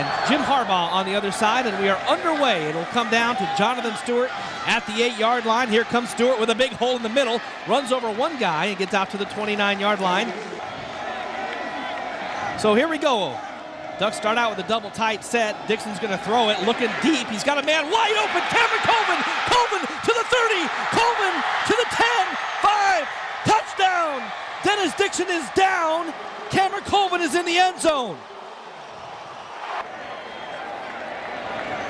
and Jim Harbaugh on the other side, and we are underway. It'll come down to Jonathan Stewart at the 8-yard line. Here comes Stewart with a big hole in the middle, runs over one guy and gets out to the 29-yard line. So here we go. Ducks start out with a double tight set. Dixon's going to throw it, looking deep. He's got a man wide open. Cameron Colvin. Colvin to the 30. Colvin to the 10. 5. Touchdown. Dennis Dixon is down. Cameron Colvin is in the end zone.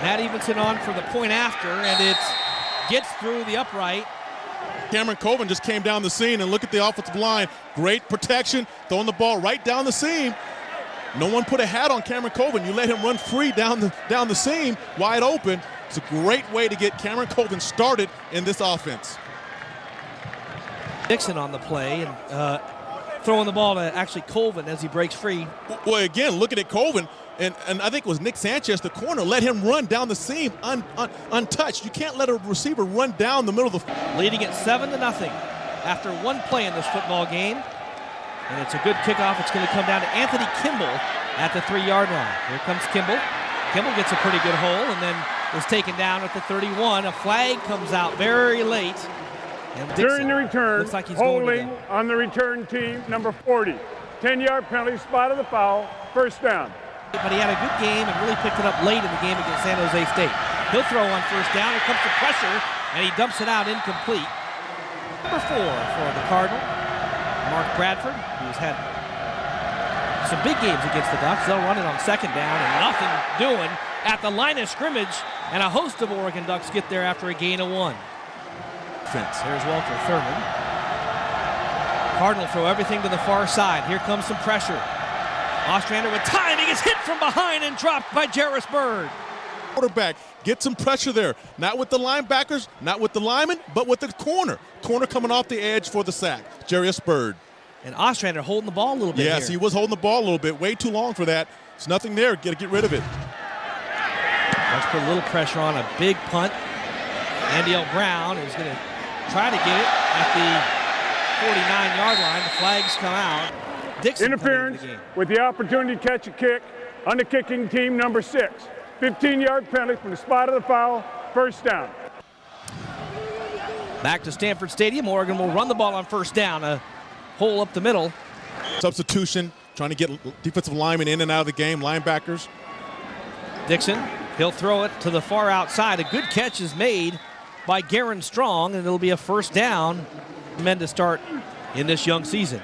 Matt Evenson on for the point after, and it gets through the upright. Cameron Colvin just came down the seam, and look at the offensive line. Great protection, throwing the ball right down the seam. No one put a hat on Cameron Colvin. You let him run free down the seam, wide open. It's a great way to get Cameron Colvin started in this offense. Dixon on the play, and throwing the ball to actually Colvin as he breaks free. Well, again, looking at Colvin, and I think it was Nick Sanchez, the corner, let him run down the seam untouched. You can't let a receiver run down the middle of the... Leading it 7-0 after one play in this football game. And it's a good kickoff. It's going to come down to Anthony Kimball at the 3-yard line. Here comes Kimball. Kimball gets a pretty good hole and then is taken down at the 31. A flag comes out very late. And Dixon, during the return, looks like he's holding on the return team, number 40. 10-yard penalty, spot of the foul, first down. But he had a good game and really picked it up late in the game against San Jose State. He'll throw on first down. Here comes the pressure, and he dumps it out incomplete. Number 4 for the Cardinal, Mark Bradford, who's had some big games against the Ducks. They'll run it on second down and nothing doing at the line of scrimmage, and a host of Oregon Ducks get there after a gain of 1. There's Walter Thurman. Cardinal throw everything to the far side. Here comes some pressure. Ostrander with time. He gets hit from behind and dropped by Jarris Bird. Quarterback, get some pressure there. Not with the linebackers, not with the linemen, but with the corner. Corner coming off the edge for the sack. Jarris Bird. And Ostrander holding the ball a little bit. Yes, here. He was holding the ball a little bit. Way too long for that. There's nothing there. Got to get rid of it. Let's put a little pressure on a big punt. Andy L. Brown is going to try to get it at the 49-yard line. The flags come out. Dixon interference with the opportunity to catch a kick on the kicking team, number 6. 15-yard penalty from the spot of the foul, first down. Back to Stanford Stadium. Oregon will run the ball on first down. A hole up the middle. Substitution, trying to get defensive linemen in and out of the game, linebackers. Dixon, he'll throw it to the far outside. A good catch is made by Garen Strong, and it'll be a first down. Men to start in this young season.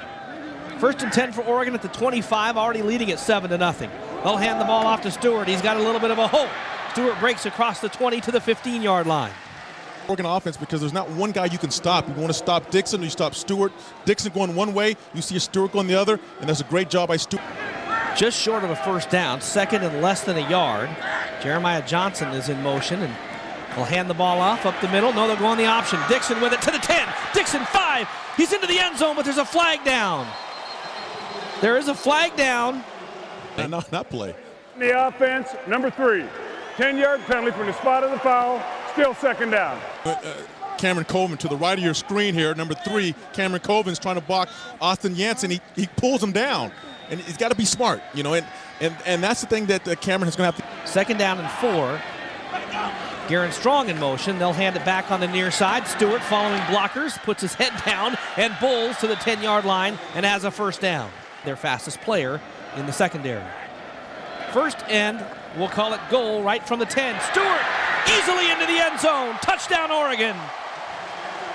First and 10 for Oregon at the 25, already leading at 7-0. They'll hand the ball off to Stewart. He's got a little bit of a hole. Stewart breaks across the 20 to the 15-yard line. Oregon offense, because there's not one guy you can stop. You want to stop Dixon, or you stop Stewart. Dixon going one way, you see Stewart going the other, and that's a great job by Stewart. Just short of a first down, second and less than a yard. Jeremiah Johnson is in motion, and he'll hand the ball off up the middle. No, they'll go on the option. Dixon with it to the 10. Dixon 5. He's into the end zone, but there's a flag down. There is a flag down. Not play. The offense, number 3. 10-yard penalty from the spot of the foul, still second down. Cameron Colvin to the right of your screen here, number 3. Cameron Colvin's trying to block Austin Jansen. He pulls him down, and he's got to be smart, you know, and that's the thing that Cameron is going to have to. Second down and 4. Garen Strong in motion. They'll hand it back on the near side. Stewart, following blockers, puts his head down and bowls to the 10-yard line and has a first down. Their fastest player in the secondary. First and we'll call it goal right from the 10. Stewart easily into the end zone. Touchdown, Oregon.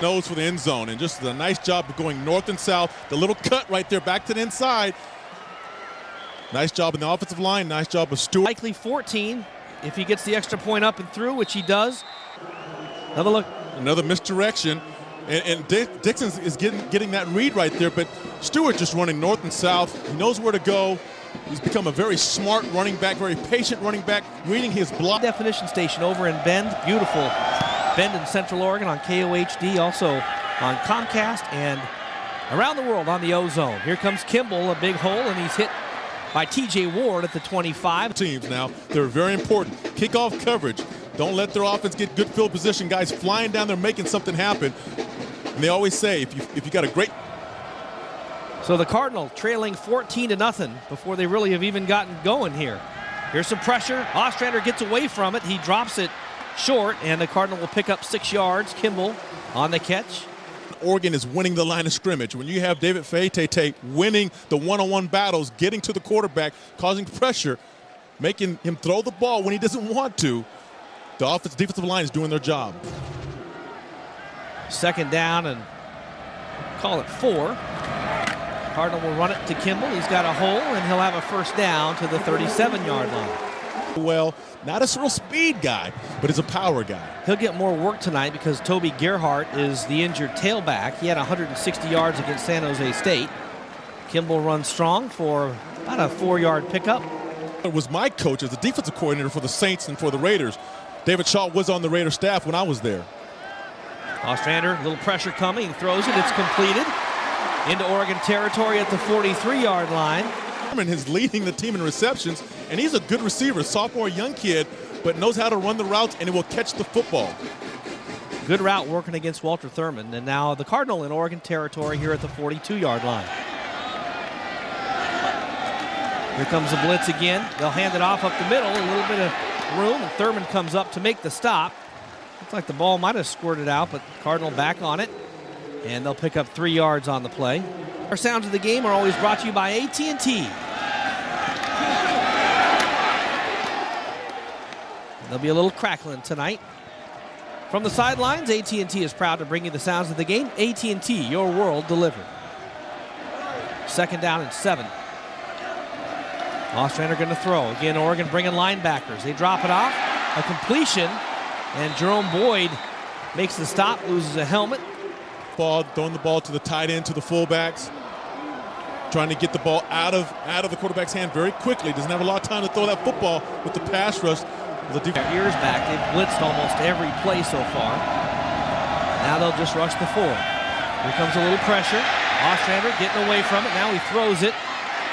Nose for the end zone, and just a nice job of going north and south. The little cut right there back to the inside. Nice job in the offensive line. Nice job of Stewart. Likely 14 if he gets the extra point up and through, which he does. Another look. Another misdirection. And Dixon is getting that read right there, but Stewart just running north and south. He knows where to go. He's become a very smart running back, very patient running back, reading his block. Definition station over in Bend. Beautiful Bend in Central Oregon on KOHD, also on Comcast and around the world on the Ozone. Here comes Kimball, a big hole, and he's hit by TJ Ward at the 25. Teams now, they're very important. Kickoff coverage. Don't let their offense get good field position. Guys flying down there making something happen. And they always say, if you got a great... So the Cardinal trailing 14-0 before they really have even gotten going here. Here's some pressure. Ostrander gets away from it. He drops it short, and the Cardinal will pick up 6 yards. Kimball on the catch. Oregon is winning the line of scrimmage. When you have David Fa'atete winning the one-on-one battles, getting to the quarterback, causing pressure, making him throw the ball when he doesn't want to, the defensive line is doing their job. Second down and call it 4. Cardinal will run it to Kimball. He's got a hole, and he'll have a first down to the 37-yard line. Well, not a real speed guy, but he's a power guy. He'll get more work tonight because Toby Gerhart is the injured tailback. He had 160 yards against San Jose State. Kimball runs strong for about a 4-yard pickup. It was my coach as the defensive coordinator for the Saints and for the Raiders. David Shaw was on the Raider staff when I was there. Ostrander, a little pressure coming, throws it, it's completed into Oregon territory at the 43-yard line. Is leading the team in receptions, and he's a good receiver, sophomore, young kid, but knows how to run the routes, and he will catch the football. Good route working against Walter Thurman, and now the Cardinal in Oregon territory here at the 42-yard line. Here comes the blitz again. They'll hand it off up the middle, a little bit of room, and Thurman comes up to make the stop. Looks like the ball might have squirted out, but Cardinal back on it, and they'll pick up 3 yards on the play. Our sounds of the game are always brought to you by AT&T. There'll be a little crackling tonight. From the sidelines, AT&T is proud to bring you the sounds of the game. AT&T, your world delivered. Second down and 7. Ostrander going to throw. Again, Oregon bringing linebackers. They drop it off. A completion, and Jerome Boyd makes the stop, loses a helmet. Throwing the ball to the tight end, to the fullbacks, trying to get the ball out of the quarterback's hand very quickly. Doesn't have a lot of time to throw that football with the pass rush. Their ears back. They've blitzed almost every play so far. Now they'll just rush the 4. Here comes a little pressure. Ostrander getting away from it. Now he throws it.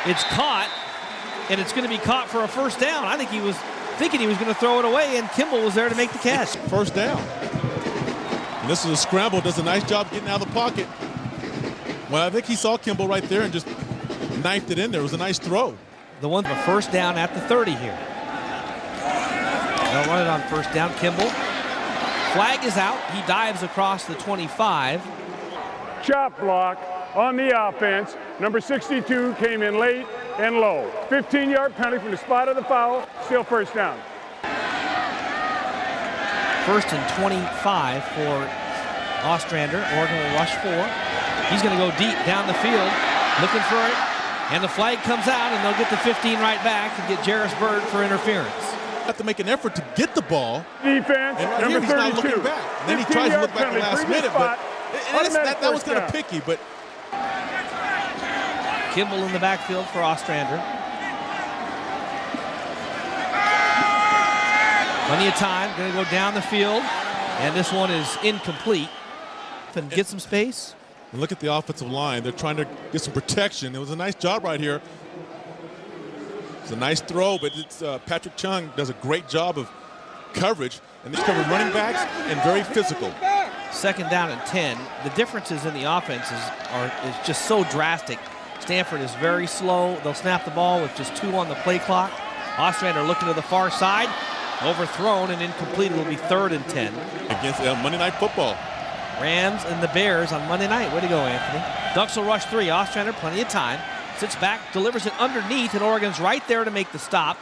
It's caught, and it's going to be caught for a first down. I think he was thinking he was going to throw it away, and Kimball was there to make the catch. First down. And this is a scramble. Does a nice job getting out of the pocket. Well, I think he saw Kimball right there and just knifed it in there. It was a nice throw. The one for first down at the 30 here. They'll run it on first down. Kimball. Flag is out. He dives across the 25. Chop block on the offense. Number 62 came in late and low. 15-yard penalty from the spot of the foul. Still first down. First and 25 for Ostrander. Oregon will rush 4. He's going to go deep down the field, looking for it. And the flag comes out, and they'll get the 15 right back and get Jarris Bird for interference. Have to make an effort to get the ball. Defense, and right number here, he's 32. not looking back. And then he tries to look back at the last minute, but that was kind of picky. But Kimball in the backfield for Ostrander. Plenty of time, going to go down the field, and this one is incomplete. And get some space. And look at the offensive line. They're trying to get some protection. It was a nice job right here. It's a nice throw, but it's Patrick Chung does a great job of coverage, and they cover running backs and very physical. Second down and 10. The differences in the offense is just so drastic. Stanford is very slow. They'll snap the ball with just 2 on the play clock. Ostrander looking to the far side. Overthrown and incomplete. It'll be 3rd and 10. Against Monday Night Football. Rams and the Bears on Monday night. Way to go, Anthony. Ducks will rush 3. Ostrander, plenty of time. Sits back, delivers it underneath, and Oregon's right there to make the stop.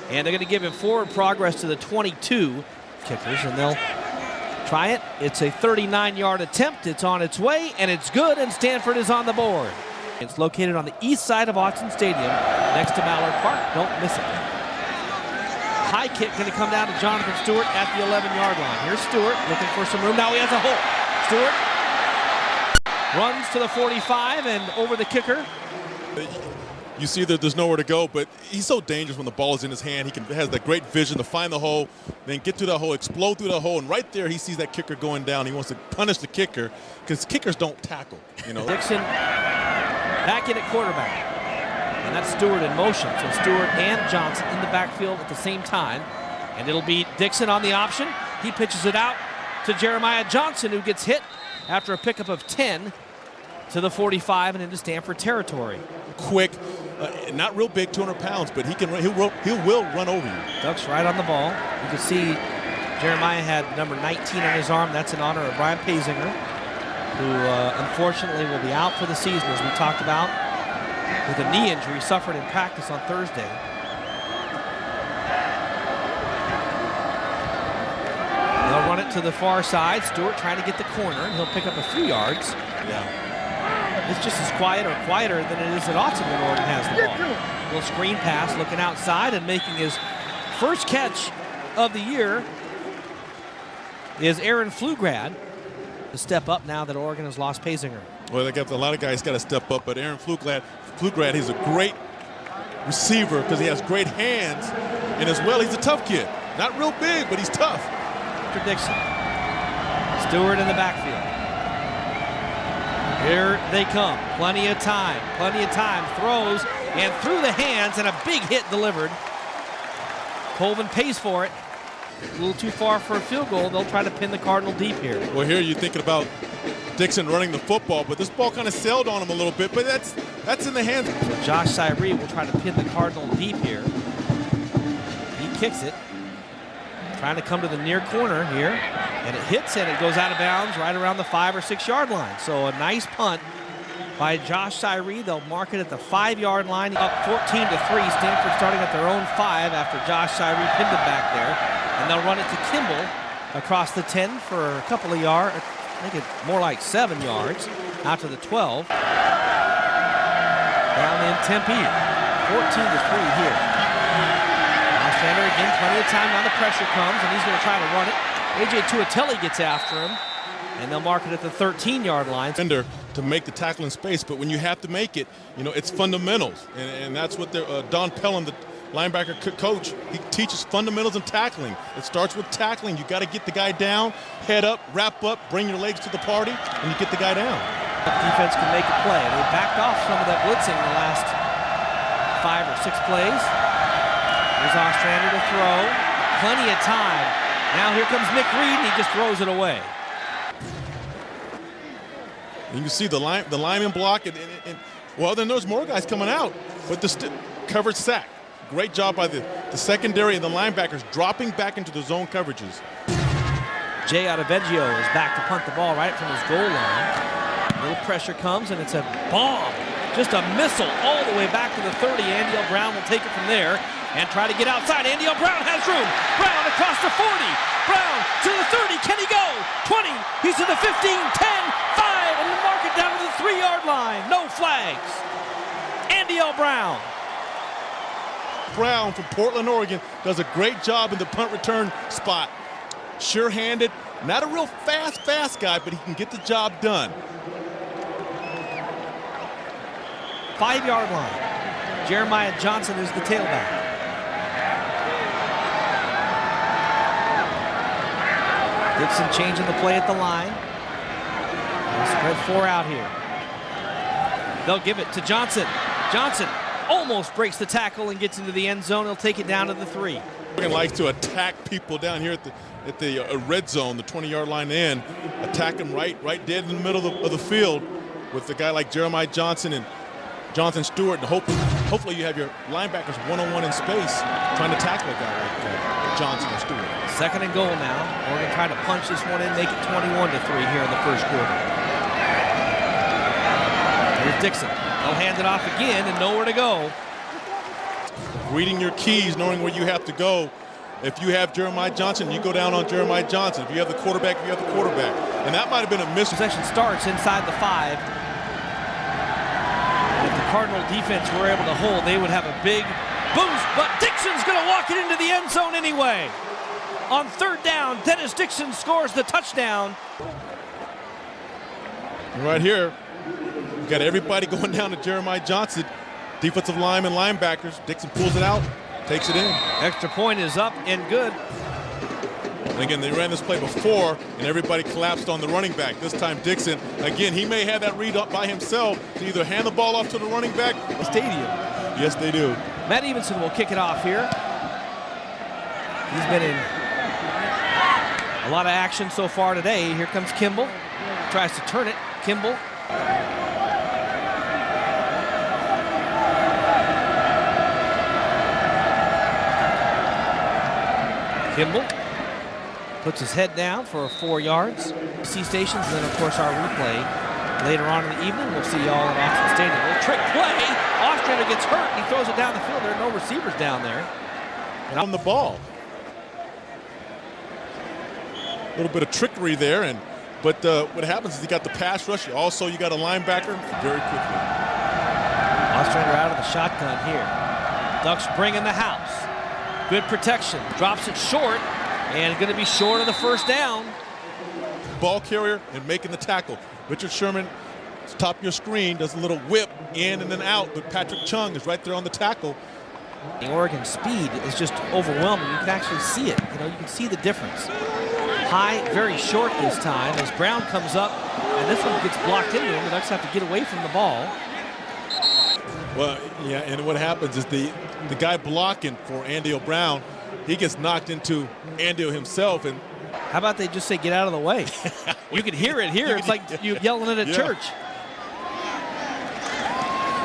And they're going to give him forward progress to the 22 kickers, and they'll try it. It's a 39-yard attempt. It's on its way, and it's good, and Stanford is on the board. It's located on the east side of Autzen Stadium, next to Mallard Park. Don't miss it. High kick going to come down to Jonathan Stewart at the 11-yard line. Here's Stewart looking for some room. Now he has a hole. Stewart runs to the 45 and over the kicker. You see that there's nowhere to go, but he's so dangerous when the ball is in his hand. He has that great vision to find the hole, then get through that hole, explode through the hole, and right there he sees that kicker going down. He wants to punish the kicker because kickers don't tackle. You know. Dixon back in at quarterback, and that's Stewart in motion. So Stewart and Johnson in the backfield at the same time, and it'll be Dixon on the option. He pitches it out to Jeremiah Johnson, who gets hit after a pickup of 10 to the 45 and into Stanford territory. Quick, not real big, 200 pounds, but he will run over you. Ducks right on the ball. You can see Jeremiah had number 19 on his arm. That's in honor of Brian Pazinger, who unfortunately will be out for the season, as we talked about, with a knee injury suffered in practice on Thursday. They'll run it to the far side. Stewart trying to get the corner, and he'll pick up a few yards. Yeah. It's just as quiet or quieter than it is at Autzen when Oregon has the ball. Little screen pass, looking outside and making his first catch of the year is Aaron Pflugrad to step up now that Oregon has lost Pazinger. Well, they got a lot of guys got to step up, but Aaron Pflugrad, he's a great receiver because he has great hands, and as well, he's a tough kid. Not real big, but he's tough. After Dixon. Stewart in the backfield. Here they come. Plenty of time. Throws and through the hands, and a big hit delivered. Colvin pays for it. A little too far for a field goal. They'll try to pin the Cardinal deep here. Well, here you're thinking about Dixon running the football, but this ball kind of sailed on him a little bit, but that's in the hands. So Josh Cyree will try to pin the Cardinal deep here. He kicks it. Trying to come to the near corner here, and it hits and it goes out of bounds right around the 5 or 6 yard line. So a nice punt by Josh Cyree. They'll mark it at the 5 yard line. Up 14-3. Stanford starting at their own 5 after Josh Cyree pinned it back there. And they'll run it to Kimball across the 10 for a couple of yards. I think it's more like 7 yards out to the 12. Down in Tempe. 14-3 here. Ostrander again, plenty of time. Now the pressure comes, and he's going to try to run it. A.J. Tuatelli gets after him, and they'll mark it at the 13 yard line. To make the tackle in space, but when you have to make it, it's fundamentals, and that's what Don Pellin, the linebacker coach, he teaches fundamentals in tackling. It starts with tackling. You got to get the guy down, head up, wrap up, bring your legs to the party, and you get the guy down. The defense can make a play. They backed off some of that blitzing in the last 5 or 6 plays. Here's Ostrander to throw. Plenty of time. Now here comes Nick Reed, and he just throws it away. You can see the lineman block, and well, then there's more guys coming out, but the coverage sack. Great job by the secondary and the linebackers dropping back into the zone coverages. Jay Adeveggio is back to punt the ball right from his goal line. A little pressure comes, and it's a bomb. Just a missile all the way back to the 30. Andy L. Brown will take it from there and try to get outside. Andy L. Brown has room. Brown across the 40. Brown to the 30. Can he go? 20. He's to the 15, 10, 5, and the mark it down to the 3 yard line. No flags. Andy L. Brown. Brown from Portland, Oregon, does a great job in the punt return spot. Sure-handed, not a real fast guy, but he can get the job done. 5 yard line. Jeremiah Johnson is the tailback. Dixon changing the play at the line. Spread 4 out here. They'll give it to Johnson. Johnson almost breaks the tackle and gets into the end zone. He'll take it down to the 3. Oregon likes to attack people down here at the red zone, the 20-yard line in. Attack them right dead in the middle of the field with a guy like Jeremiah Johnson and Jonathan Stewart. And hopefully you have your linebackers one-on-one in space trying to tackle a guy like Johnson or Stewart. 2nd and goal now. Oregon trying to punch this one in, make it 21-3 here in the first quarter. Here's Dixon. They'll hand it off again and nowhere to go. Reading your keys, knowing where you have to go. If you have Jeremiah Johnson, you go down on Jeremiah Johnson. If you have the quarterback, you have the quarterback. And that might have been a miss. Possession starts inside the 5. And if the Cardinal defense were able to hold, they would have a big boost. But Dixon's going to walk it into the end zone anyway. On 3rd down, Dennis Dixon scores the touchdown. And right here, you got everybody going down to Jeremiah Johnson. Defensive linemen, linebackers. Dixon pulls it out, takes it in. Extra point is up and good. And again, they ran this play before, and everybody collapsed on the running back. This time, Dixon, again, he may have that read up by himself to either hand the ball off to the running back. Stadium. Yes, they do. Matt Evenson will kick it off here. He's been in a lot of action so far today. Here comes Kimball. Tries to turn it. Kimball. Kimball puts his head down for 4 yards. C stations, and then of course our replay later on in the evening. We'll see y'all at Autzen Stadium. A little trick play. Ostrander gets hurt and he throws it down the field. There are no receivers down there. And on the ball. A little bit of trickery there, but what happens is you got the pass rush. Also, you got a linebacker very quickly. Ostrander out of the shotgun here. Ducks bring in the house. Good protection. Drops it short, and going to be short of the first down. Ball carrier and making the tackle. Richard Sherman, top of your screen, does a little whip in and then out, but Patrick Chung is right there on the tackle. The Oregon speed is just overwhelming. You can actually see it. You can see the difference. High, very short this time as Brown comes up, and this one gets blocked into him. The Ducks have to get away from the ball. Well, yeah, and what happens is the guy blocking for Andy Brown, he gets knocked into Andy himself. And how about they just say, get out of the way? You can hear it here. It's like you yelling it at church.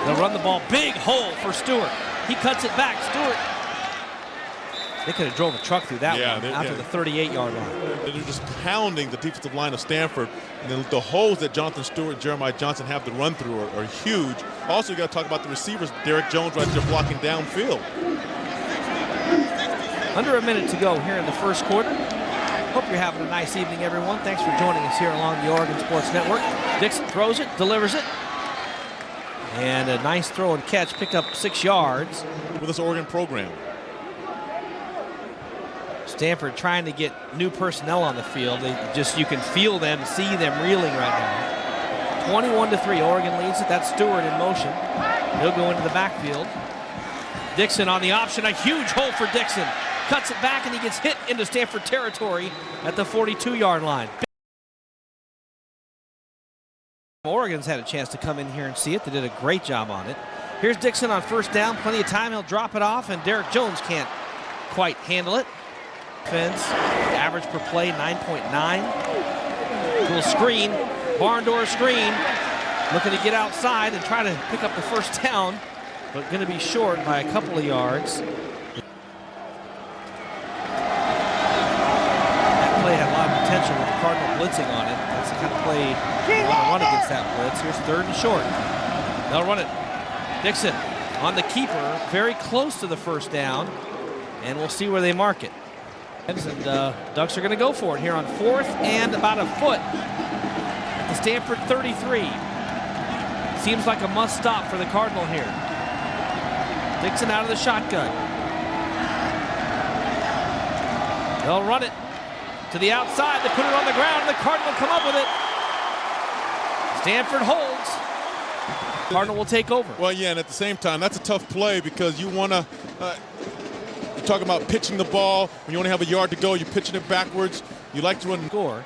They'll run the ball. Big hole for Stewart. He cuts it back. Stewart. They could have drove a truck through that one out to the 38-yard line. They're just pounding the defensive line of Stanford. And then the holes that Jonathan Stewart and Jeremiah Johnson have to run through are huge. Also, you got to talk about the receivers. Derek Jones right there blocking downfield. Under a minute to go here in the first quarter. Hope you're having a nice evening, everyone. Thanks for joining us here along the Oregon Sports Network. Dixon throws it, delivers it. And a nice throw and catch, picked up 6 yards. With this Oregon program. Stanford trying to get new personnel on the field. You can feel them, see them reeling right now. 21-3, Oregon leads it. That's Stewart in motion. He'll go into the backfield. Dixon on the option, a huge hole for Dixon. Cuts it back and he gets hit into Stanford territory at the 42-yard line. Oregon's had a chance to come in here and see it. They did a great job on it. Here's Dixon on first down, plenty of time. He'll drop it off, and Derek Jones can't quite handle it. Defense, average per play 9.9. Little screen, barn door screen. Looking to get outside and try to pick up the first down, but going to be short by a couple of yards. That play had a lot of potential with the Cardinal blitzing on it. That's the kind of play you want to run against that blitz. Here's third and short. They'll run it. Dixon on the keeper, very close to the first down, and we'll see where they mark it. And Ducks are going to go for it here on fourth and about a foot at the Stanford 33. Seems like a must stop for the Cardinal here. Dixon out of the shotgun. They'll run it to the outside. They put it on the ground, and the Cardinal come up with it. Stanford holds. Cardinal will take over. Well, yeah, and at the same time, that's a tough play because you want to talking about pitching the ball. When you only have a yard to go, you're pitching it backwards. You like to run. Score.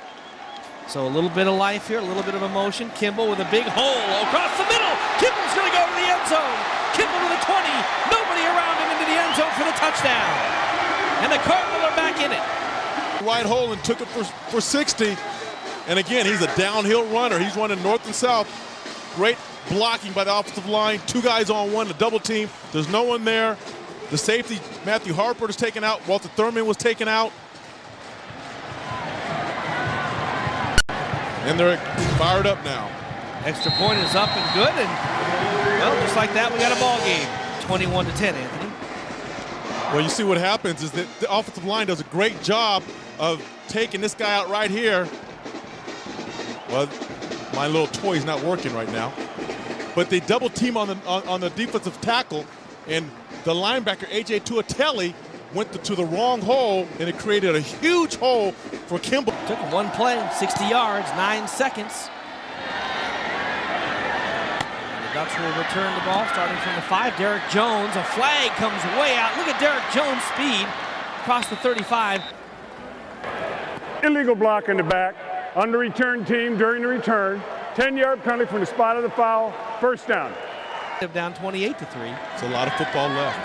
So a little bit of life here, a little bit of emotion. Kimball with a big hole across the middle. Kimball's going to go to the end zone. Kimball to the 20. Nobody around him into the end zone for the touchdown. And the Cardinals are back in it. Wide hole and took it for 60. And again, he's a downhill runner. He's running north and south. Great blocking by the offensive line. 2 guys on one, a double team. There's no one there. The safety, Matthew Harper, is taken out. Walter Thurman was taken out. And they're fired up now. Extra point is up and good. And, well, just like that, we got a ball game. 21-10, Anthony. Well, you see what happens is that the offensive line does a great job of taking this guy out right here. Well, my little toy's not working right now. But they double team on the defensive tackle, and the linebacker, A.J. Tuateli, went to the wrong hole, and it created a huge hole for Kimball. Took one play, 60 yards, 9 seconds. And the Ducks will return the ball starting from the 5. Derek Jones, a flag comes way out. Look at Derek Jones' speed across the 35. Illegal block in the back on the return team during the return. 10-yard penalty from the spot of the foul. First down. Down 28-3. It's a lot of football left.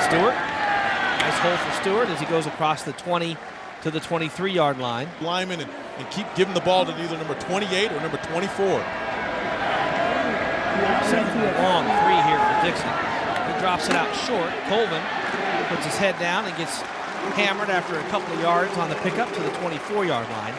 Stewart. Nice hole for Stewart as he goes across the 20 to the 23-yard line. Lineman and keep giving the ball to either number 28 or number 24. Second and long 3 here for Dixon. He drops it out short. Colvin puts his head down and gets hammered after a couple of yards on the pickup to the 24-yard line.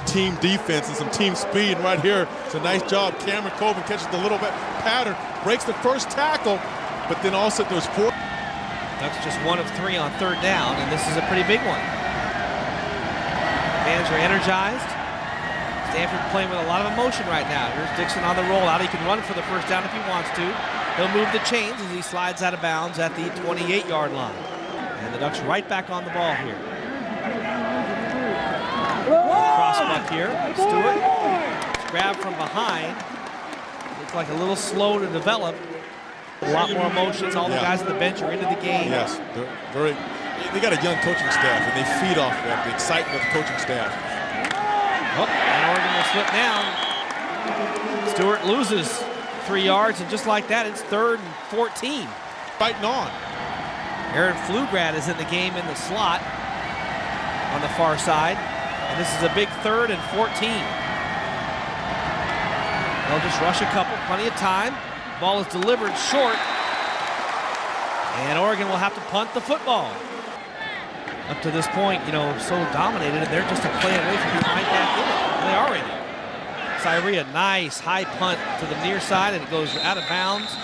Team defense and some team speed, and right here, it's a nice job. Cameron Colvin catches the little bit pattern, breaks the first tackle, but then also there's 4. That's just 1 of 3 on 3rd down, and this is a pretty big one. Fans are energized. Stanford playing with a lot of emotion right now. Here's Dixon on the rollout. He can run for the first down if he wants to. He'll move the chains as he slides out of bounds at the 28-yard line. And the Ducks right back on the ball here. Crossbuck here. Stewart. It's grabbed from behind. Looks like a little slow to develop. A lot more emotions. All the guys on the bench are into the game. Yes, they got a young coaching staff, and they feed off that, the excitement of the coaching staff. Oh, and Oregon will slip down. Stewart loses 3 yards, and just like that, it's 3rd and 14. Fighting on. Aaron Pflugrad is in the game in the slot on the far side, and this is a big 3rd and 14. They'll just rush a couple, plenty of time. Ball is delivered short, and Oregon will have to punt the football. Up to this point, you know, so dominated, and they're just a play away from being right back in it. They are in it. Syria, nice high punt to the near side, and it goes out of bounds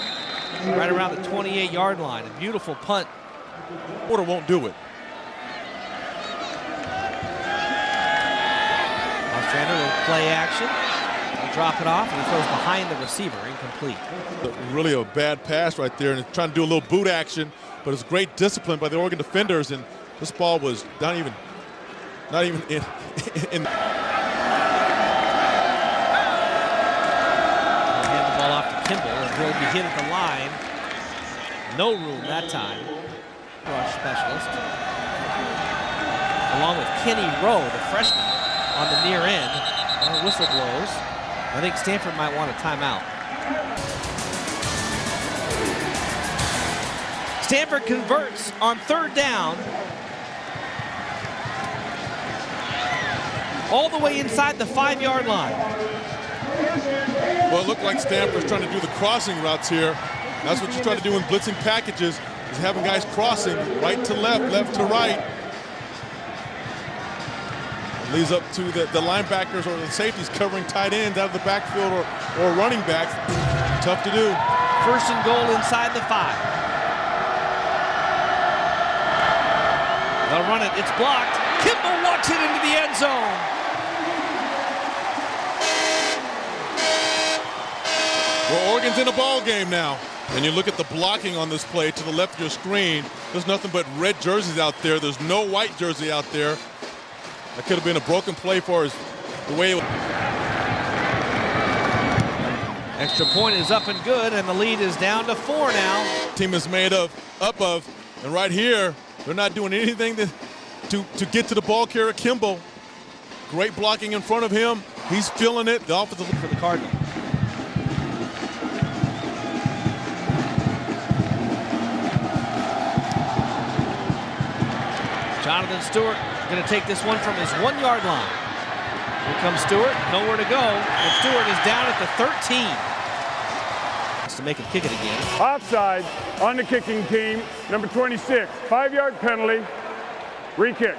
right around the 28-yard line. A beautiful punt. Porter won't do it. Ostrander will play action. He'll drop it off, and he throws behind the receiver, incomplete. Really a bad pass right there, and it's trying to do a little boot action, but it's great discipline by the Oregon defenders, and this ball was not even in. Hand the ball off to Kimball, and he'll be hit at the line. No room that time. Rush specialist. Along with Kenny Rowe, the freshman, on the near end. The whistle blows. I think Stanford might want a timeout. Stanford converts on 3rd down. All the way inside the 5-yard line. Well, it looked like Stanford's trying to do the crossing routes here. That's what you try to do in blitzing packages, is having guys crossing right to left, left to right. It leads up to the linebackers or the safeties covering tight ends out of the backfield or running backs. Tough to do. 1st and goal inside the 5. They'll run it. It's blocked. Kimball walks it into the end zone. Well, Oregon's in a ball game now. And you look at the blocking on this play to the left of your screen. There's nothing but red jerseys out there. There's no white jersey out there. That could have been a broken play for us. The way it was. Extra point is up and good, and the lead is down to 4 now. Team is made up of, and right here, they're not doing anything to get to the ball carrier, Kimball. Great blocking in front of him. He's feeling it. The offensive for the Cardinal. Jonathan Stewart going to take this one from his 1-yard line. Here comes Stewart, nowhere to go, and Stewart is down at the 13. Wants to make him kick it again. Offside on the kicking team, number 26, 5-yard penalty, re-kick.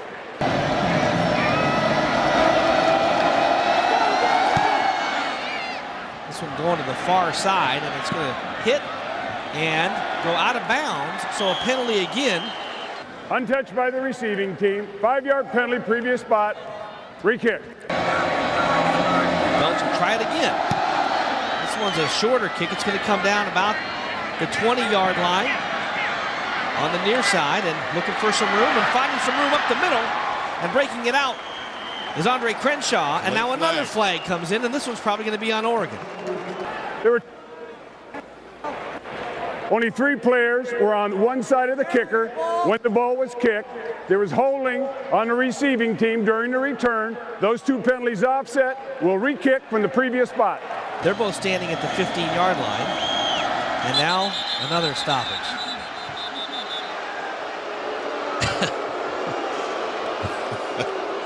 This one going to the far side, and it's going to hit and go out of bounds, so a penalty again. Untouched by the receiving team, 5-yard penalty, previous spot, re-kick. Welch will try it again. This one's a shorter kick. It's going to come down about the 20-yard line on the near side, and looking for some room and finding some room up the middle, and breaking it out is Andre Crenshaw, and now another flag comes in, and this one's probably going to be on Oregon. There were only 3 players were on one side of the kicker when the ball was kicked. There was holding on the receiving team during the return. Those 2 penalties offset will re-kick from the previous spot. They're both standing at the 15-yard line, and now another stoppage.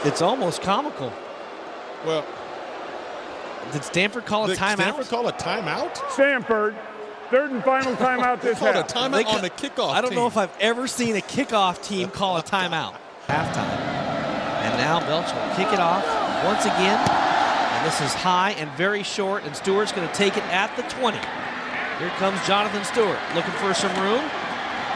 It's almost comical. Well, did Stanford call a timeout? Did Stanford call a timeout? Stanford third and final timeout this Called a half. timeout on the kickoff I don't team. know if I've ever seen a kickoff team call a timeout. Halftime. And now Belch will kick it off once again. And this is high and very short, and Stewart's going to take it at the 20. Here comes Jonathan Stewart looking for some room.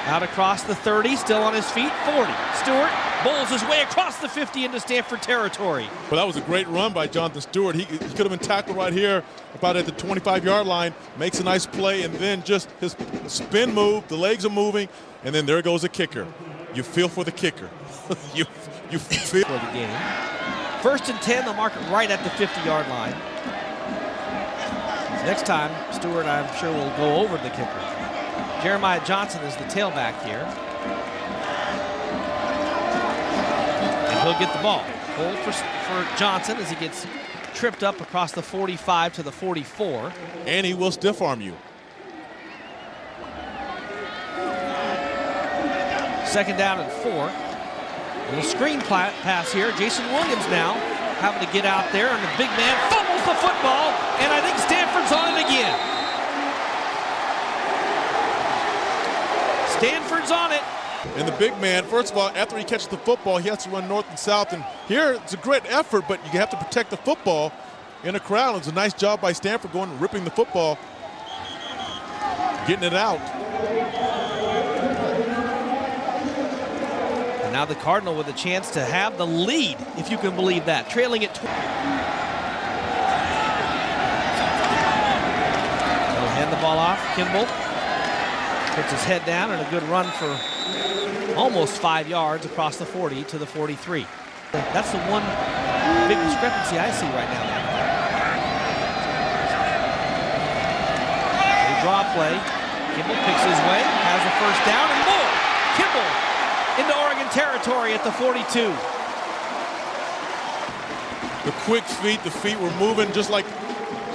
Out across the 30, still on his feet, 40. Stewart bowls his way across the 50 into Stanford territory. Well, that was a great run by Jonathan Stewart. He could have been tackled right here, about at the 25-yard line, makes a nice play, and then just his spin move, the legs are moving, and then there goes the kicker. You feel for the kicker. you feel For the game. 1st and 10, they'll mark it right at the 50-yard line. Next time, Stewart, I'm sure, will go over the kicker. Jeremiah Johnson is the tailback here. And he'll get the ball. Hold for Johnson as he gets tripped up across the 45 to the 44. and he will stiff arm you. 2nd down and 4. Little screen pass here. Jason Williams now having to get out there, and the big man fumbles the football, and I think Stanford's on it again. Stanford's on it. And the big man, first of all, after he catches the football, he has to run north and south. And here, it's a great effort, but you have to protect the football in a crowd. It's a nice job by Stanford going and ripping the football, getting it out. And now the Cardinal with a chance to have the lead, if you can believe that. Trailing it. He'll hand the ball off. Kimball puts his head down, and a good run for almost 5 yards across the 40 to the 43. That's the one big discrepancy I see right now. They draw a play. Kimball picks his way, has a 1st down, and more. Kimball into Oregon territory at the 42. The quick feet, the feet were moving just like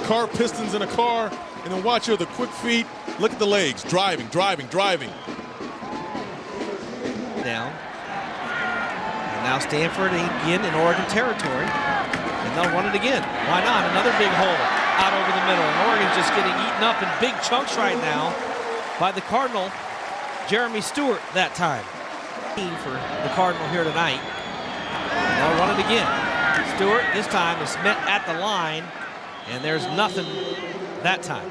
car pistons in a car. And then watch here, the quick feet. Look at the legs, driving. Down. And now Stanford again in Oregon territory. And they'll run it again. Why not? Another big hole out over the middle. And Oregon's just getting eaten up in big chunks right now by the Cardinal, Jeremy Stewart that time. For the Cardinal here tonight. And they'll run it again. Stewart this time is met at the line, and there's nothing that time.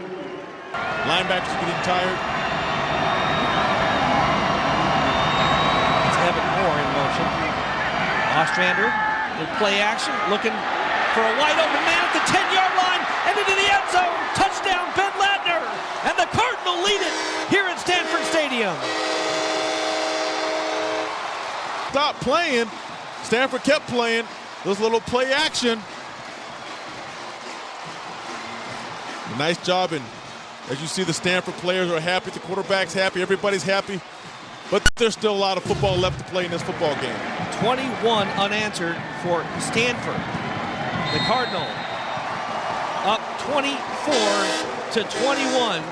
Linebackers getting tired. It's Evan Moore in motion. Ostrander, good play action, looking for a wide open man at the 10-yard line and into the end zone. Touchdown, Ben Ladner. And the Cardinal lead it here at Stanford Stadium. Stop playing. Stanford kept playing. This little play action. A nice job, and as you see, the Stanford players are happy, the quarterback's happy, everybody's happy, but there's still a lot of football left to play in this football game. 21 unanswered for Stanford. The Cardinal up 24 to 21.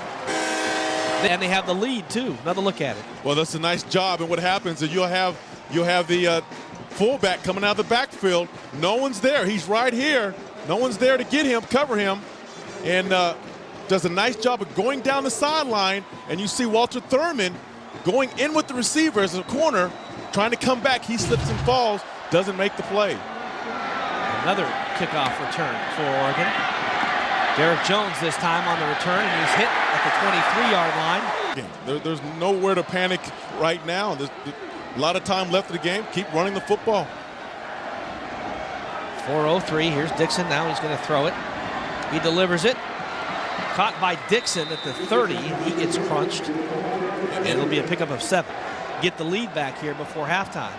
And they have the lead too. Another look at it. Well, that's a nice job, and what happens is you'll have the fullback coming out of the backfield. No one's there. He's right here. No one's there to get him, cover him, and does a nice job of going down the sideline. And you see Walter Thurman going in with the receiver as a corner, trying to come back. He slips and falls, doesn't make the play. Another kickoff return for Oregon. Derek Jones this time on the return, and he's hit at the 23-yard line. There's nowhere to panic right now. There's a lot of time left in the game. Keep running the football. 4:03. Here's Dixon. Now he's going to throw it. He delivers it. Caught by Dixon at the 30. He gets crunched. And it'll be a pickup of 7. Get the lead back here before halftime.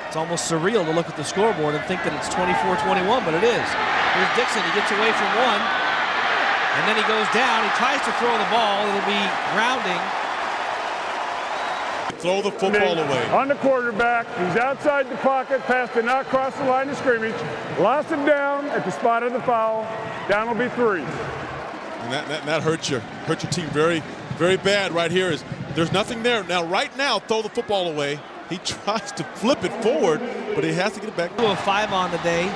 It's almost surreal to look at the scoreboard and think that it's 24-21, but it is. Here's Dixon. He gets away from one. And then he goes down. He tries to throw the ball. It'll be grounding. Throw the football away. On the quarterback, he's outside the pocket, pass did not cross the line of scrimmage. Lost him down at the spot of the foul. Down will be 3. And that hurts your team very, very bad right here. Is there's nothing there. Now, right now, throw the football away. He tries to flip it forward, but he has to get it back. 2 of 5 on the day.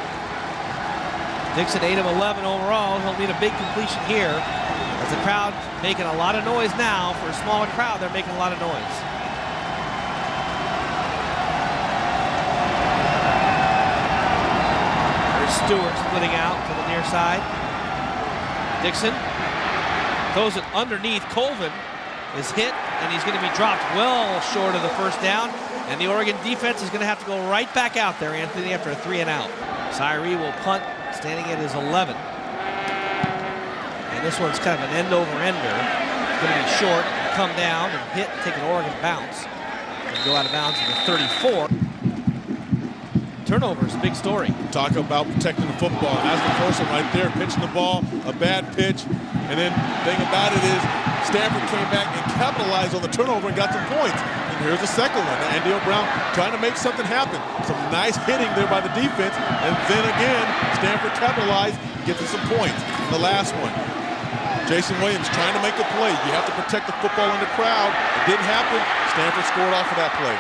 Dixon 8 of 11 overall. He'll need a big completion here. As the crowd making a lot of noise now. For a smaller crowd, they're making a lot of noise. There's Stewart splitting out to the near side. Dixon throws it underneath. Colvin is hit, and he's going to be dropped well short of the first down. And the Oregon defense is going to have to go right back out there, Anthony, after a 3-and-out. Cyree will punt, standing at his 11. And this one's kind of an end-over-ender. It's going to be short, come down, and hit, take an Oregon bounce. And go out of bounds at the 34. Turnovers, big story. Talk about protecting the football. That's the first one right there, pitching the ball, a bad pitch. And then the thing about it is Stanford came back and capitalized on the turnover and got some points. And here's the second one. Andy Brown trying to make something happen. Some nice hitting there by the defense. And then again, Stanford capitalized, gets us some points. And the last one, Jason Williams trying to make a play. You have to protect the football in the crowd. It didn't happen. Stanford scored off of that play.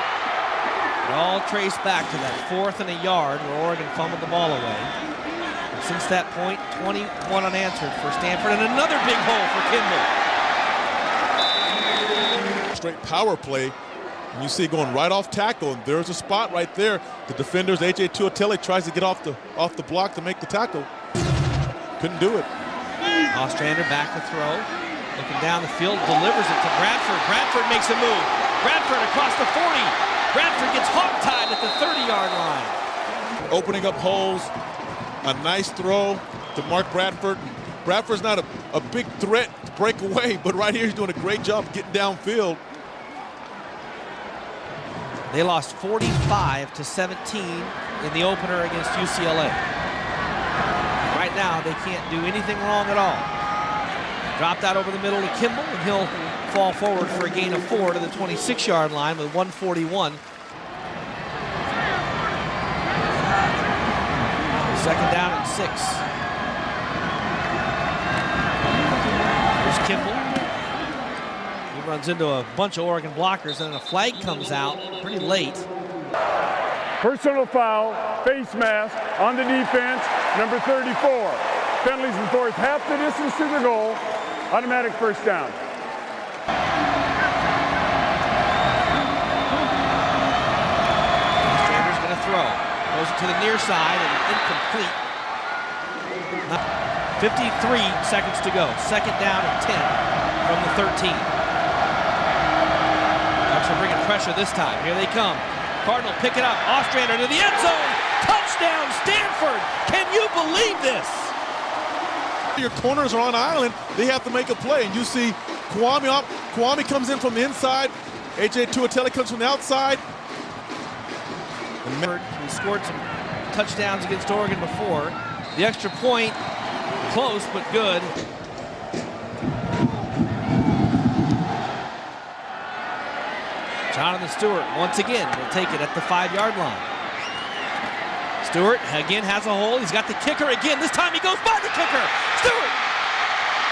It all traced back to that 4th and a yard where Oregon fumbled the ball away. And since that point, 21 unanswered for Stanford, and another big hole for Kimball. Straight power play, and you see it going right off tackle, and there's a spot right there. The defenders, A.J. Tuatele, tries to get off the block to make the tackle. Couldn't do it. Ostrander back to throw. Looking down the field, delivers it to Bradford. Bradford makes a move. Bradford across the 40. Bradford gets hog-tied at the 30-yard line. Opening up holes. A nice throw to Mark Bradford. Bradford's not a big threat to break away, but right here he's doing a great job getting downfield. They lost 45-17 in the opener against UCLA. Right now, they can't do anything wrong at all. Dropped out over the middle to Kimball, and he'll fall forward for a gain of 4 to the 26-yard line with 1:41. Second down and 6. Here's Kimball. He runs into a bunch of Oregon blockers, and then a flag comes out pretty late. Personal foul, face mask on the defense, number 34. Penalties enforced half the distance to the goal. Automatic first down. Strander's going to throw. Goes to the near side and incomplete. 53 seconds to go. Second down and 10 from the 13. Ducks are bringing pressure this time. Here they come. Cardinal pick it up. Ostrander to the end zone. Touchdown, Stanford. Can you believe this? Your corners are on island. They have to make a play. And you see Kwame comes in from the inside. A.J. Tuatele comes from the outside. He scored some touchdowns against Oregon before. The extra point, close but good. Jonathan Stewart once again will take it at the 5-yard line. Stewart again has a hole. He's got the kicker again. This time he goes by the kicker. Stewart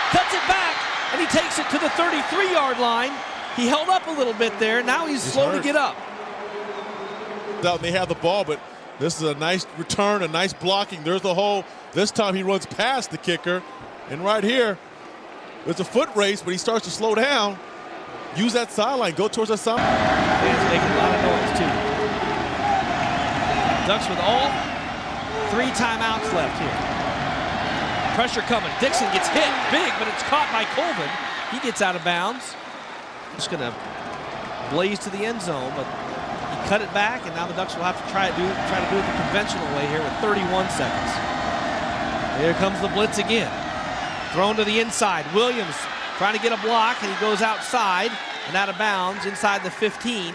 cuts it back, and he takes it to the 33-yard line. He held up a little bit there. Now he's slow to get up. They have the ball, but this is a nice return, a nice blocking. There's the hole. This time he runs past the kicker. And right here, there's a foot race, but he starts to slow down. Use that sideline. Go towards that sideline. Fans making a lot of noise, too. Ducks with all 3 timeouts left here. Pressure coming. Dixon gets hit big, but it's caught by Colvin. He gets out of bounds. Just going to blaze to the end zone, but he cut it back, and now the Ducks will have to try to do it the conventional way here with 31 seconds. Here comes the blitz again. Thrown to the inside. Williams trying to get a block, and he goes outside and out of bounds inside the 15.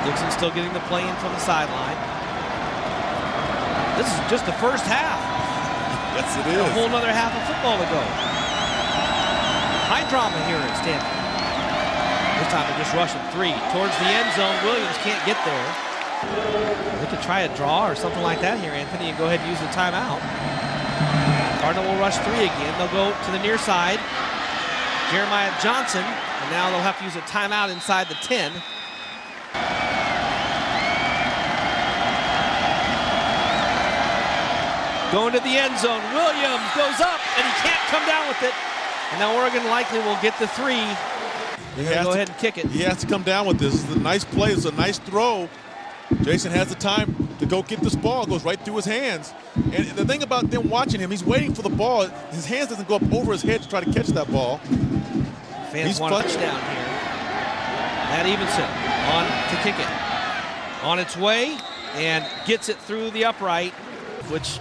Dixon still getting the play in from the sideline. This is just the first half. Yes, it is. A whole other half of football to go. High drama here at Stanford. This time they're just rushing 3 towards the end zone. Williams can't get there. They could try a draw or something like that here, Anthony, and go ahead and use the timeout. Cardinal will rush 3 again. They'll go to the near side. Jeremiah Johnson, and now they'll have to use a timeout inside the 10. Going to the end zone. Williams goes up, and he can't come down with it. And now Oregon likely will get the 3. Go ahead and kick it. He has to come down with this. This is a nice play. It's a nice throw. Jason has the time to go get this ball. It goes right through his hands. And the thing about them watching him, he's waiting for the ball. His hands doesn't go up over his head to try to catch that ball. Fans want a touchdown here. Matt Evenson on to kick it. On its way and gets it through the upright, which,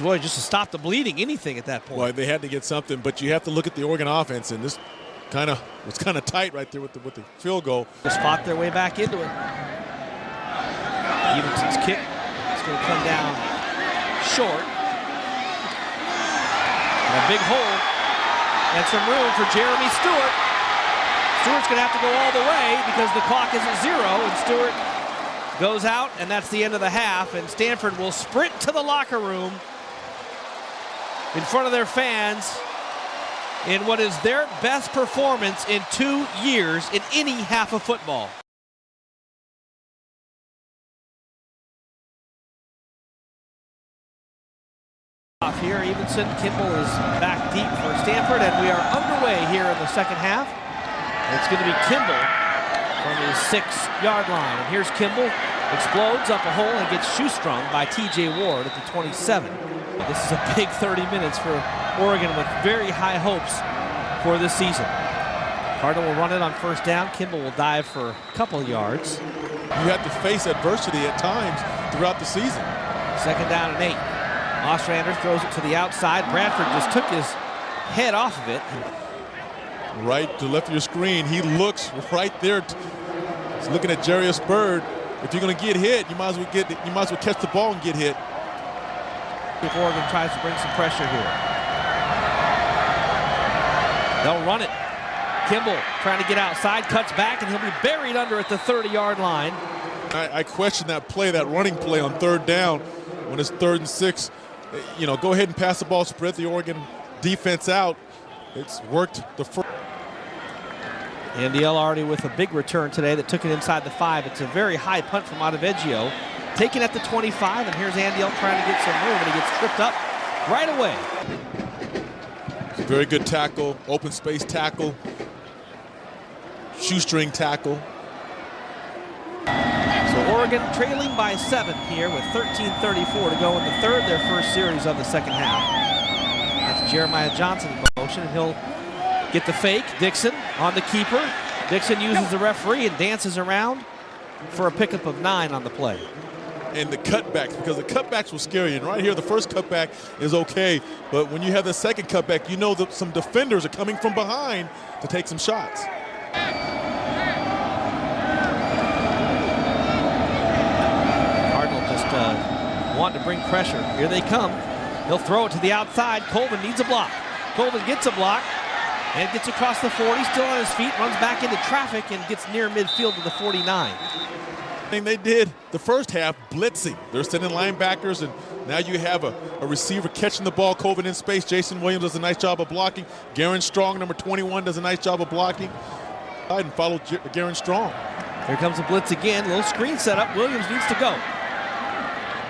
boy, just to stop the bleeding, anything at that point. Well, they had to get something, but you have to look at the Oregon offense, and this was kind of tight right there with the field goal. Just fought their way back into it. Evenson's kick is going to come down short. And a big hole and some room for Jeremy Stewart. Stewart's going to have to go all the way because the clock is at 0, and Stewart goes out, and that's the end of the half. And Stanford will sprint to the locker room in front of their fans in what is their best performance in 2 years in any half of football. Off here, Evenson. Kimball is back deep for Stanford, and we are underway here in the second half. It's going to be Kimball from his 6-yard line. And here's Kimball, explodes up a hole and gets shoestrung by T.J. Ward at the 27. This is a big 30 minutes for Oregon with very high hopes for this season. Cardinal will run it on first down. Kimball will dive for a couple of yards. You have to face adversity at times throughout the season. Second down and 8. Ostrander throws it to the outside. Bradford just took his head off of it. Right to left of your screen, he looks right there. He's looking at Jarius Byrd. If you're going to get hit, you might as well catch the ball and get hit. If Oregon tries to bring some pressure here, they'll run it. Kimball trying to get outside, cuts back, and he'll be buried under at the 30-yard line. I question that play, that running play on third down when it's 3rd and 6. You know, go ahead and pass the ball, spread the Oregon defense out. It's worked the first. Andiel already with a big return today that took it inside the 5. It's a very high punt from Adeveggio. Taken at the 25, and here's Andiel trying to get some room, and he gets tripped up right away. Very good tackle, open space tackle, shoestring tackle. So Oregon trailing by 7 here with 13:34 to go in the third, their first series of the second half. That's Jeremiah Johnson in motion, and he'll get the fake. Dixon on the keeper. Dixon uses the referee and dances around for a pickup of 9 on the play. And the cutbacks, because the cutbacks will scare you. And right here, the first cutback is okay, but when you have the second cutback, you know that some defenders are coming from behind to take some shots. Cardinal just wanting to bring pressure. Here they come. He'll throw it to the outside. Colvin needs a block. Colvin gets a block and gets across the 40, still on his feet, runs back into traffic and gets near midfield to the 49. They did the first half blitzing. They're sending linebackers, and now you have a receiver catching the ball. Colvin in space. Jason Williams does a nice job of blocking. Garen Strong, number 21, does a nice job of blocking. And follow Garen Strong. Here comes the blitz again. Little screen setup. Williams needs to go.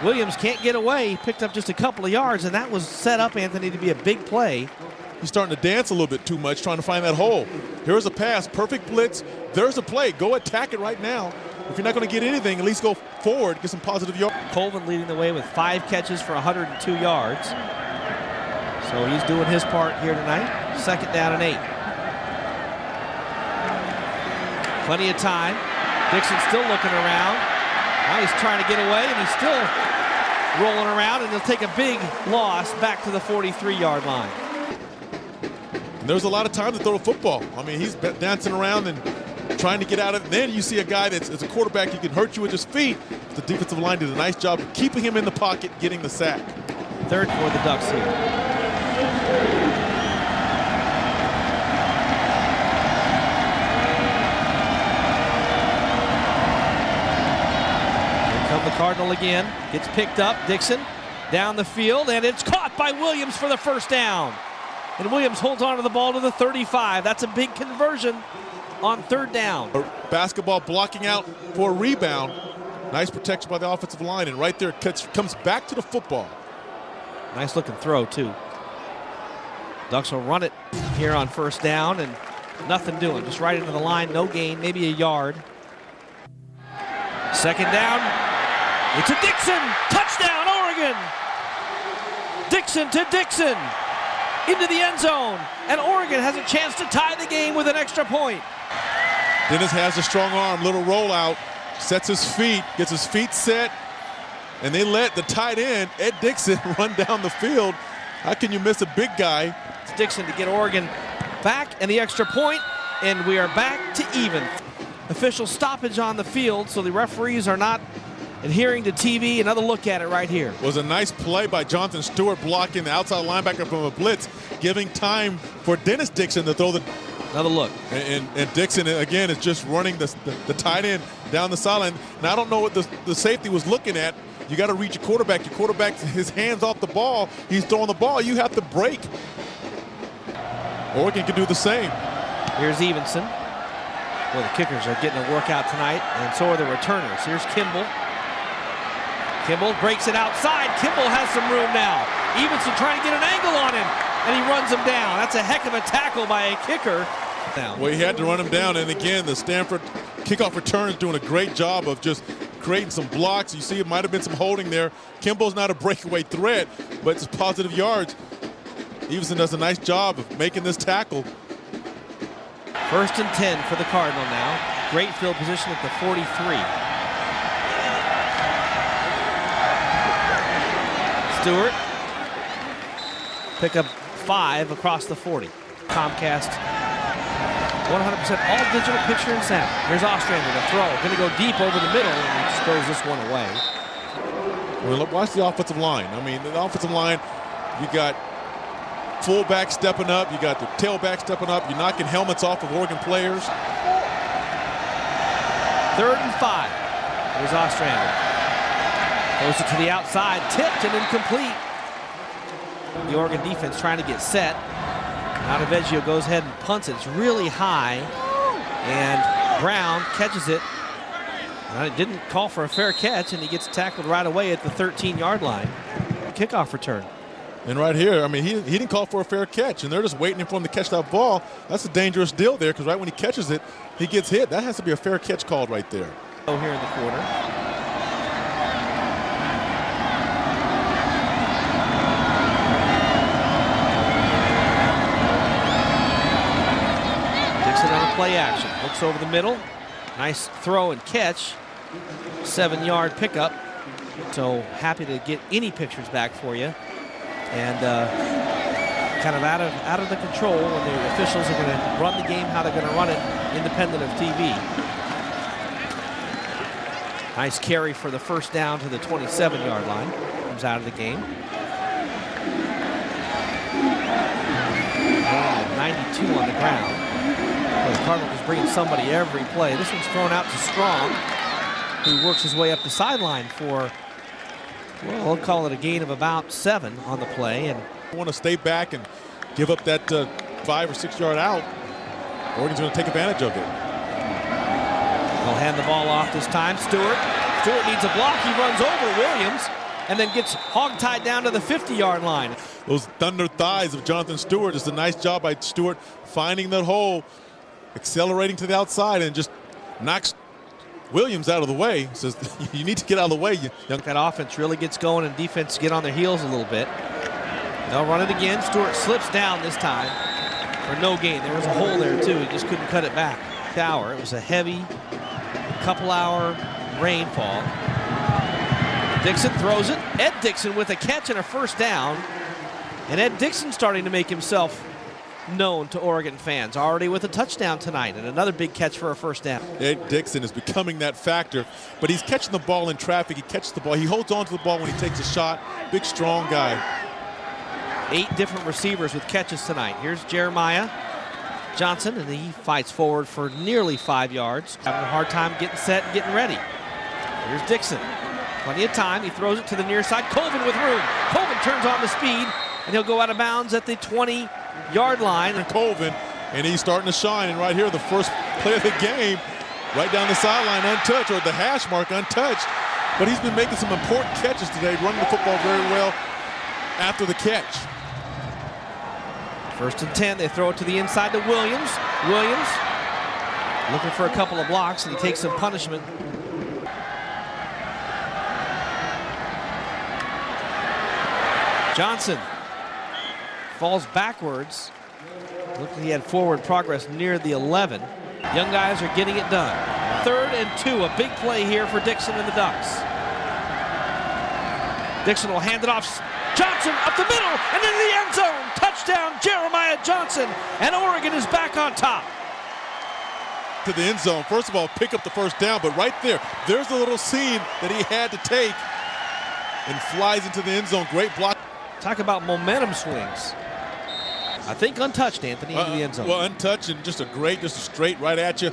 Williams can't get away. He picked up just a couple of yards, and that was set up, Anthony, to be a big play. He's starting to dance a little bit too much, trying to find that hole. Here's a pass, perfect blitz. There's a play. Go attack it right now. If you're not going to get anything, at least go forward, get some positive yards. Colvin leading the way with 5 catches for 102 yards. So he's doing his part here tonight. Second down and 8. Plenty of time. Dixon still looking around. Now he's trying to get away, and he's still rolling around, and he'll take a big loss back to the 43-yard line. And there's a lot of time to throw a football. I mean, he's dancing around and trying to get out of it. Then you see a guy that's a quarterback, he can hurt you with his feet. The defensive line did a nice job of keeping him in the pocket, getting the sack. Third for the Ducks here. Here come the Cardinal again. Gets picked up. Dixon down the field, and it's caught by Williams for the first down. And Williams holds on to the ball to the 35. That's a big conversion on third down. Basketball blocking out for a rebound. Nice protection by the offensive line, and right there comes back to the football. Nice looking throw, too. Ducks will run it here on first down, and nothing doing. Just right into the line, no gain, maybe a yard. Second down. It's a Dixon. Touchdown, Oregon. Dixon to Dixon. Into the end zone. And Oregon has a chance to tie the game with an extra point. Dennis has a strong arm, little rollout, sets his feet, gets his feet set, and they let the tight end, Ed Dixon, run down the field. How can you miss a big guy? It's Dixon to get Oregon back and the extra point, and we are back to even. Official stoppage on the field, so the referees are not adhering to TV. Another look at it right here. Was a nice play by Jonathan Stewart blocking the outside linebacker from a blitz, giving time for Dennis Dixon to throw the... Another look. And Dixon, again, is just running the tight end down the sideline. Now, I don't know what the safety was looking at. You got to reach your quarterback. Your quarterback's his hands off the ball. He's throwing the ball. You have to break. Oregon can do the same. Here's Evenson. Well, the kickers are getting a workout tonight, and so are the returners. Here's Kimball. Kimball breaks it outside. Kimball has some room now. Evenson trying to get an angle on him, and he runs him down. That's a heck of a tackle by a kicker. Well, he had to run him down, and again, the Stanford kickoff return is doing a great job of just creating some blocks. You see it might have been some holding there. Kimball's not a breakaway threat, but it's positive yards. Evenson does a nice job of making this tackle. 1st and 10 for the Cardinal now. Great field position at the 43. Stewart. Pick up 5 across the 40. Comcast 100% all digital picture and sound. Here's Ostrander to throw. Going to go deep over the middle, and he just throws this one away. Well, watch the offensive line. I mean, the offensive line, you got fullback stepping up, you got the tailback stepping up, you're knocking helmets off of Oregon players. 3rd and 5. Here's Ostrander. Throws it to the outside, tipped and incomplete. The Oregon defense trying to get set. Veggio goes ahead and punts it. It's really high, and Brown catches it. It didn't call for a fair catch, and he gets tackled right away at the 13-yard line. Kickoff return. And right here, I mean, he didn't call for a fair catch, and they're just waiting for him to catch that ball. That's a dangerous deal there, because right when he catches it, he gets hit. That has to be a fair catch called right there. Here in the quarter. Dixon on a play action. Looks over the middle. Nice throw and catch. 7-yard pickup. So happy to get any pictures back for you. And kind of out of the control when the officials are going to run the game, how they're going to run it, independent of TV. Nice carry for the first down to the 27-yard line. Comes out of the game. 92 on the ground. Well, the Cardinals is bringing somebody every play. This one's thrown out to Strong, who works his way up the sideline for, well, we'll call it a gain of about 7 on the play. And want to stay back and give up that 5 or 6 yard out. Oregon's going to take advantage of it. They'll hand the ball off this time. Stewart needs a block. He runs over Williams and then gets hog-tied down to the 50-yard line. Those thunder thighs of Jonathan Stewart. Just a nice job by Stewart finding that hole, accelerating to the outside, and just knocks Williams out of the way. Says, you need to get out of the way. That offense really gets going, and defense get on their heels a little bit. They'll run it again. Stewart slips down this time for no gain. There was a hole there, too. He just couldn't cut it back. It was a heavy couple-hour rainfall. Dixon throws it. Ed Dixon with a catch and a first down. And Ed Dixon starting to make himself known to Oregon fans. Already with a touchdown tonight and another big catch for a first down. Ed Dixon is becoming that factor, but he's catching the ball in traffic. He catches the ball. He holds on to the ball when he takes a shot. Big, strong guy. 8 different receivers with catches tonight. Here's Jeremiah Johnson, and he fights forward for nearly 5 yards. Having a hard time getting set and getting ready. Here's Dixon. Plenty of time. He throws it to the near side. Colvin with room. Colvin turns on the speed, and he'll go out of bounds at the 20-yard line. And Colvin, and he's starting to shine. And right here, the first play of the game, right down the sideline, untouched, or the hash mark, untouched. But he's been making some important catches today, running the football very well. after the catch. 1st and 10, they throw it to the inside to Williams. Williams looking for a couple of blocks, and he takes some punishment. Johnson falls backwards. Looked like he had forward progress near the 11. Young guys are getting it done. 3rd and 2, a big play here for Dixon and the Ducks. Dixon will hand it off. Johnson up the middle and into the end zone. Touchdown, Jeremiah Johnson, and Oregon is back on top. To the end zone. First of all, pick up the first down, but right there's a little seam that he had to take and flies into the end zone. Great block. Talk about momentum swings. I think untouched, Anthony, into the end zone. Well, untouched and just a straight right at you.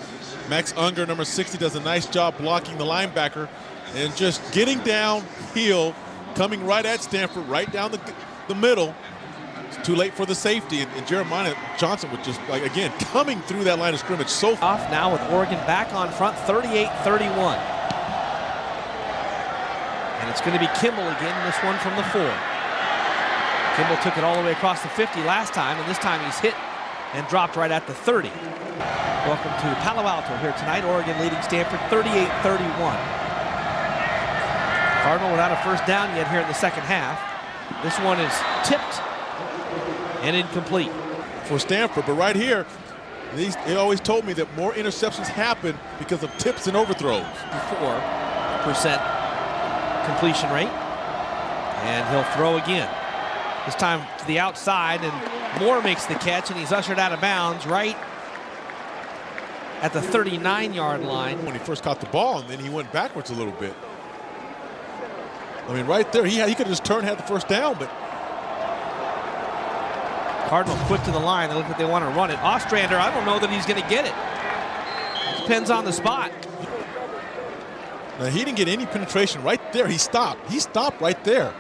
Max Unger, number 60, does a nice job blocking the linebacker and just getting downhill, coming right at Stanford, right down the middle. It's too late for the safety, and Jeremiah Johnson would just, like, again, coming through that line of scrimmage so far. Off now with Oregon back on front, 38-31. And it's going to be Kimball again in this one from the 4. Kimball took it all the way across the 50 last time, and this time he's hit and dropped right at the 30. Welcome to Palo Alto here tonight. Oregon leading Stanford 38-31. Cardinal without a first down yet here in the second half. This one is tipped and incomplete for Stanford, but right here, they always told me that more interceptions happen because of tips and overthrows. 4% completion rate, and he'll throw again. This time to the outside, and Moore makes the catch, and he's ushered out of bounds right at the 39-yard line. When he first caught the ball, and then he went backwards a little bit. I mean, right there, he could have just turned, had the first down, but Cardinals quick to the line. They look like they want to run it. Ostrander, I don't know that he's going to get it. Depends on the spot. Now, he didn't get any penetration right there. He stopped. He stopped right there.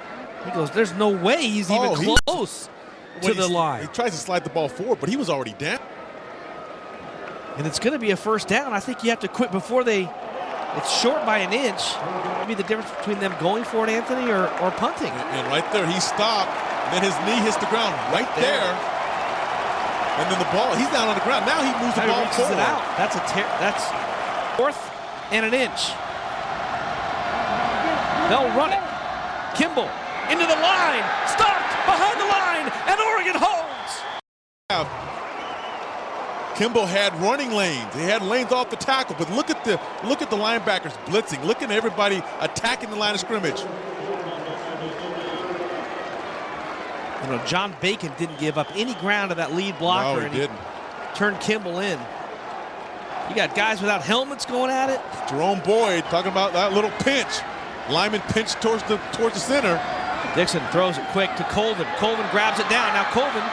He goes, there's no way he's even close to the line. He tries to slide the ball forward, but he was already down. And it's going to be a first down. I think you have to quit before it's short by an inch. Maybe the difference between them going for it, Anthony, or punting. And right there, he stopped. And then his knee hits the ground right there. And then the ball, he's down on the ground. Now he moves the ball forward. It out. That's 4th and an inch. They'll run it. Kimball into the line, stopped behind the line, and Oregon holds. Kimball had running lanes. He had lanes off the tackle, but look at the linebackers blitzing. Look at everybody attacking the line of scrimmage. You know, John Bacon didn't give up any ground to that lead blocker. No, he didn't. Turned Kimball in. You got guys without helmets going at it. Jerome Boyd talking about that little pinch. Lineman pinch towards the center. Dixon throws it quick to Colvin. Colvin grabs it down. Now Colvin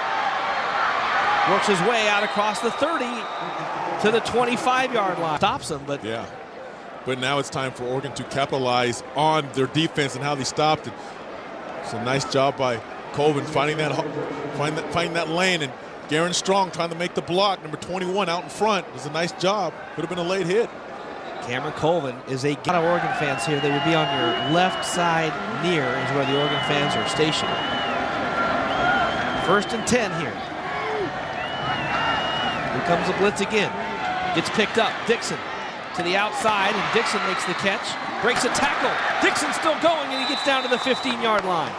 works his way out across the 30 to the 25-yard line. Stops him, but yeah. But now it's time for Oregon to capitalize on their defense and how they stopped it. It's a nice job by Colvin finding that lane, and Garen Strong trying to make the block. Number 21 out in front. It was a nice job. Could have been a late hit. Cameron Colvin is a lot of Oregon fans here. They would be on your left side near is where the Oregon fans are stationed. 1st and 10 here. Here comes the blitz again. Gets picked up. Dixon to the outside, and Dixon makes the catch. Breaks a tackle. Dixon's still going, and he gets down to the 15-yard line.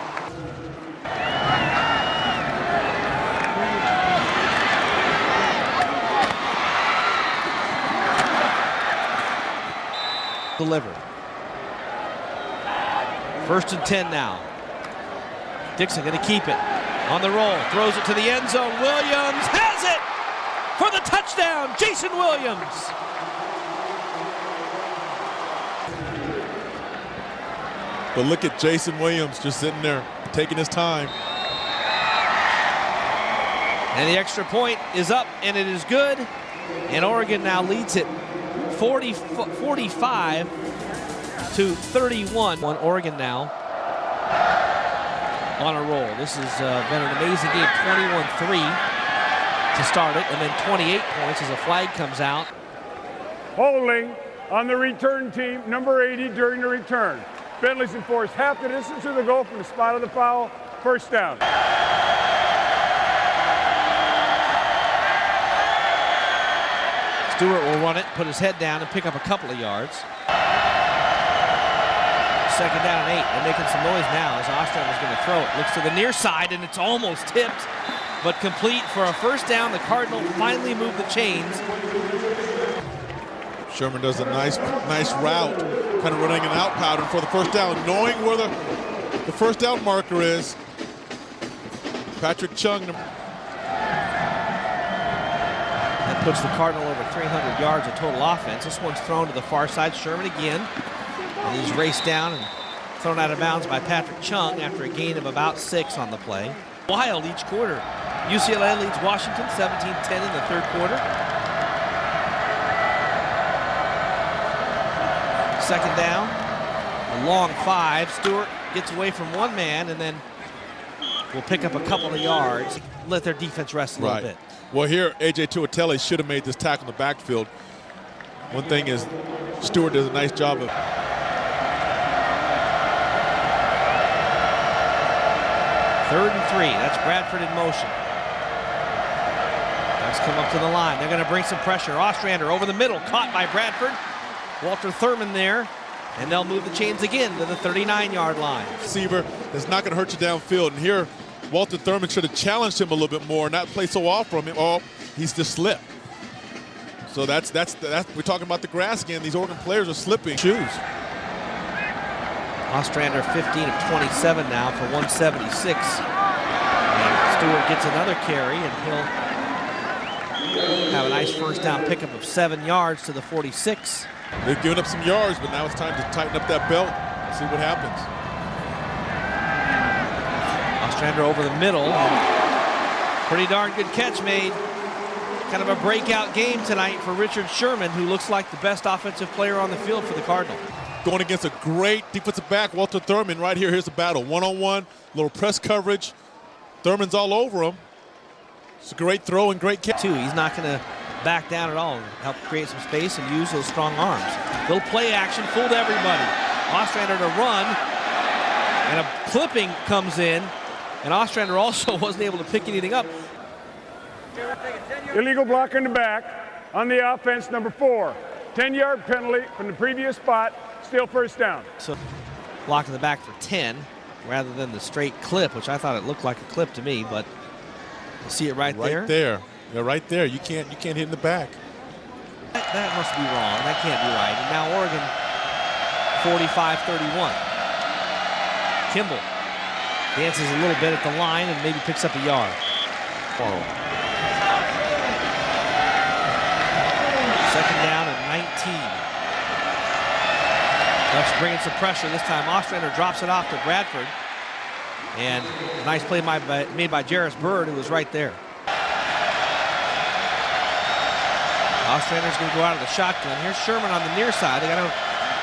Delivered. 1st and 10 now. Dixon going to keep it on the roll. Throws it to the end zone. Williams has it for the touchdown. Jason Williams. But look at Jason Williams just sitting there taking his time. And the extra point is up, and it is good. And Oregon now leads it 45 to 31. On Oregon now on a roll. This has been an amazing game. 21-3 to start it, and then 28 points as a flag comes out. Holding on the return team, number 80 during the return. Penalties enforced half the distance to the goal from the spot of the foul, first down. Stewart will run it, put his head down, and pick up a couple of yards. Second down and 8. They're making some noise now as Ostrander's going to throw it. Looks to the near side, and it's almost tipped, but complete for a first down. The Cardinals finally move the chains. Sherman does a nice route, kind of running an out pattern for the first down, knowing where the first down marker is. Patrick Chung. That puts the Cardinal over 300 yards of total offense. This one's thrown to the far side. Sherman again. And he's raced down and thrown out of bounds by Patrick Chung after a gain of about 6 on the play. Wild each quarter. UCLA leads Washington 17-10 in the third quarter. Second down, a long 5. Stewart gets away from one man and then will pick up a couple of yards. Let their defense rest a little bit. Well, here, A.J. Tuatele should have made this tackle in the backfield. One thing is, Stewart does a nice job of... Third and 3. That's Bradford in motion. Ducks come up to the line. They're going to bring some pressure. Ostrander over the middle, caught by Bradford. Walter Thurman there, and they'll move the chains again to the 39-yard line. Receiver is not going to hurt you downfield. And here, Walter Thurman should have challenged him a little bit more, not play so off from him. Oh, he's just slipped. So that's we're talking about the grass again. These Oregon players are slipping shoes. Ostrander 15 of 27 now for 176. And Stewart gets another carry, and he'll have a nice first down pickup of 7 yards to the 46. They've given up some yards, but now it's time to tighten up that belt and see what happens. Ostrander over the middle. Pretty darn good catch made. Kind of a breakout game tonight for Richard Sherman, who looks like the best offensive player on the field for the Cardinal. Going against a great defensive back, Walter Thurman, right here. Here's the battle. One-on-one, little press coverage. Thurman's all over him. It's a great throw and great catch. He's not going to back down at all. Help create some space and use those strong arms. Little play action, fooled everybody. Ostrander to run, and a clipping comes in, and Ostrander also wasn't able to pick anything up. Illegal block in the back on the offense, number 4. 10-yard penalty from the previous spot, still first down. So block in the back for 10 rather than the straight clip, which I thought it looked like a clip to me, but you see it right there? Right there. Yeah, right there. You can't hit in the back. That must be wrong. That can't be right. And now Oregon 45-31. Kimball dances a little bit at the line and maybe picks up a yard. Second down and 19. Ducks bringing some pressure this time. Ostrander drops it off to Bradford. And a nice play made by Jarris Bird, who was right there. Ostrander's going to go out of the shotgun. Here's Sherman on the near side. They got to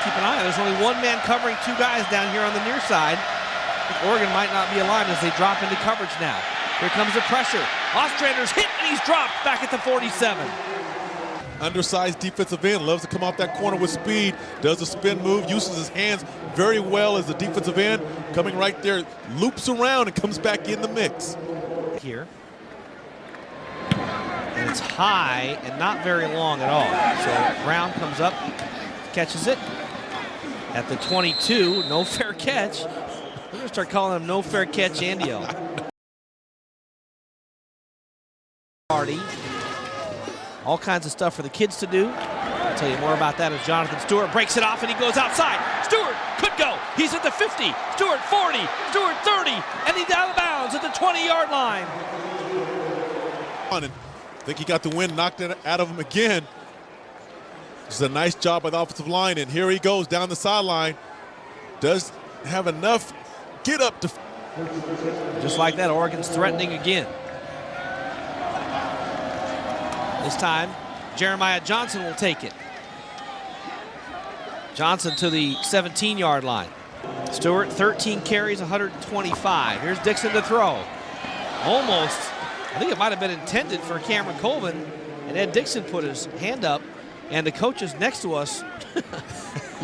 keep an eye on. There's only one man covering 2 guys down here on the near side. I think Oregon might not be alive as they drop into coverage now. Here comes the pressure. Ostrander's hit, and he's dropped back at the 47. Undersized defensive end, loves to come off that corner with speed, does a spin move, uses his hands very well as a defensive end, coming right there, loops around and comes back in the mix. Here. And it's high and not very long at all. So Brown comes up, catches it at the 22. No fair catch. We're going to start calling him No Fair Catch Andio. Party. All kinds of stuff for the kids to do. I'll tell you more about that as Jonathan Stewart breaks it off and he goes outside. Stewart could go. He's at the 50. Stewart 40. Stewart 30. And he's out of bounds at the 20-yard line. I think he got the wind knocked out of him again. This is a nice job by the offensive line, and here he goes down the sideline. Does have enough get up to... Just like that, Oregon's threatening again. This time, Jeremiah Johnson will take it. Johnson to the 17-yard line. Stewart, 13 carries, 125. Here's Dixon to throw. Almost, I think it might have been intended for Cameron Colvin, and Ed Dixon put his hand up, and the coaches next to us, you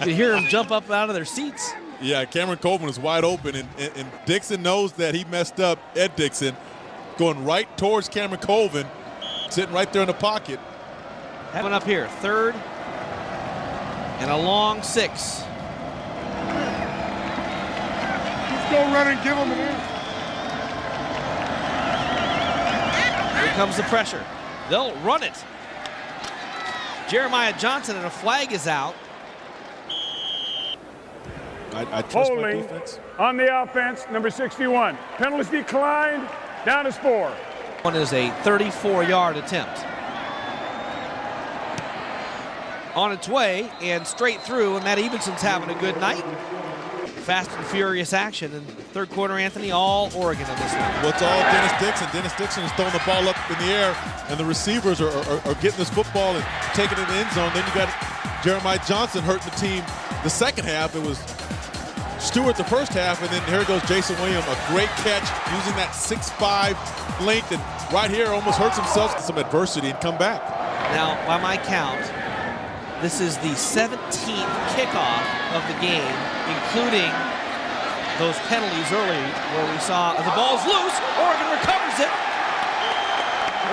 could hear them jump up out of their seats. Yeah, Cameron Coleman is wide open, and Dixon knows that he messed up. Ed Dixon going right towards Cameron Coleman, sitting right there in the pocket. Having up here, 3rd and a long 6. Just go run and give him an inch. Here comes the pressure. They'll run it. Jeremiah Johnson, and a flag is out. I trust my Holding defense. on the offense, number 61. Penalties declined, down is 4. One is a 34-yard attempt. On its way and straight through, and Matt Evenson's having a good night. Fast and furious action in third quarter, Anthony, all Oregon in this one. Well, it's all Dennis Dixon. Dennis Dixon is throwing the ball up in the air, and the receivers are getting this football and taking it in the end zone. Then you got Jeremiah Johnson hurting the team the second half. It was Stewart the first half, and then here goes Jason Williams, a great catch using that 6'5" length, and right here almost hurts himself with some adversity and come back. Now, by my count, this is the 17th kickoff of the game, including those penalties early where we saw the ball's loose. Oregon recovers it.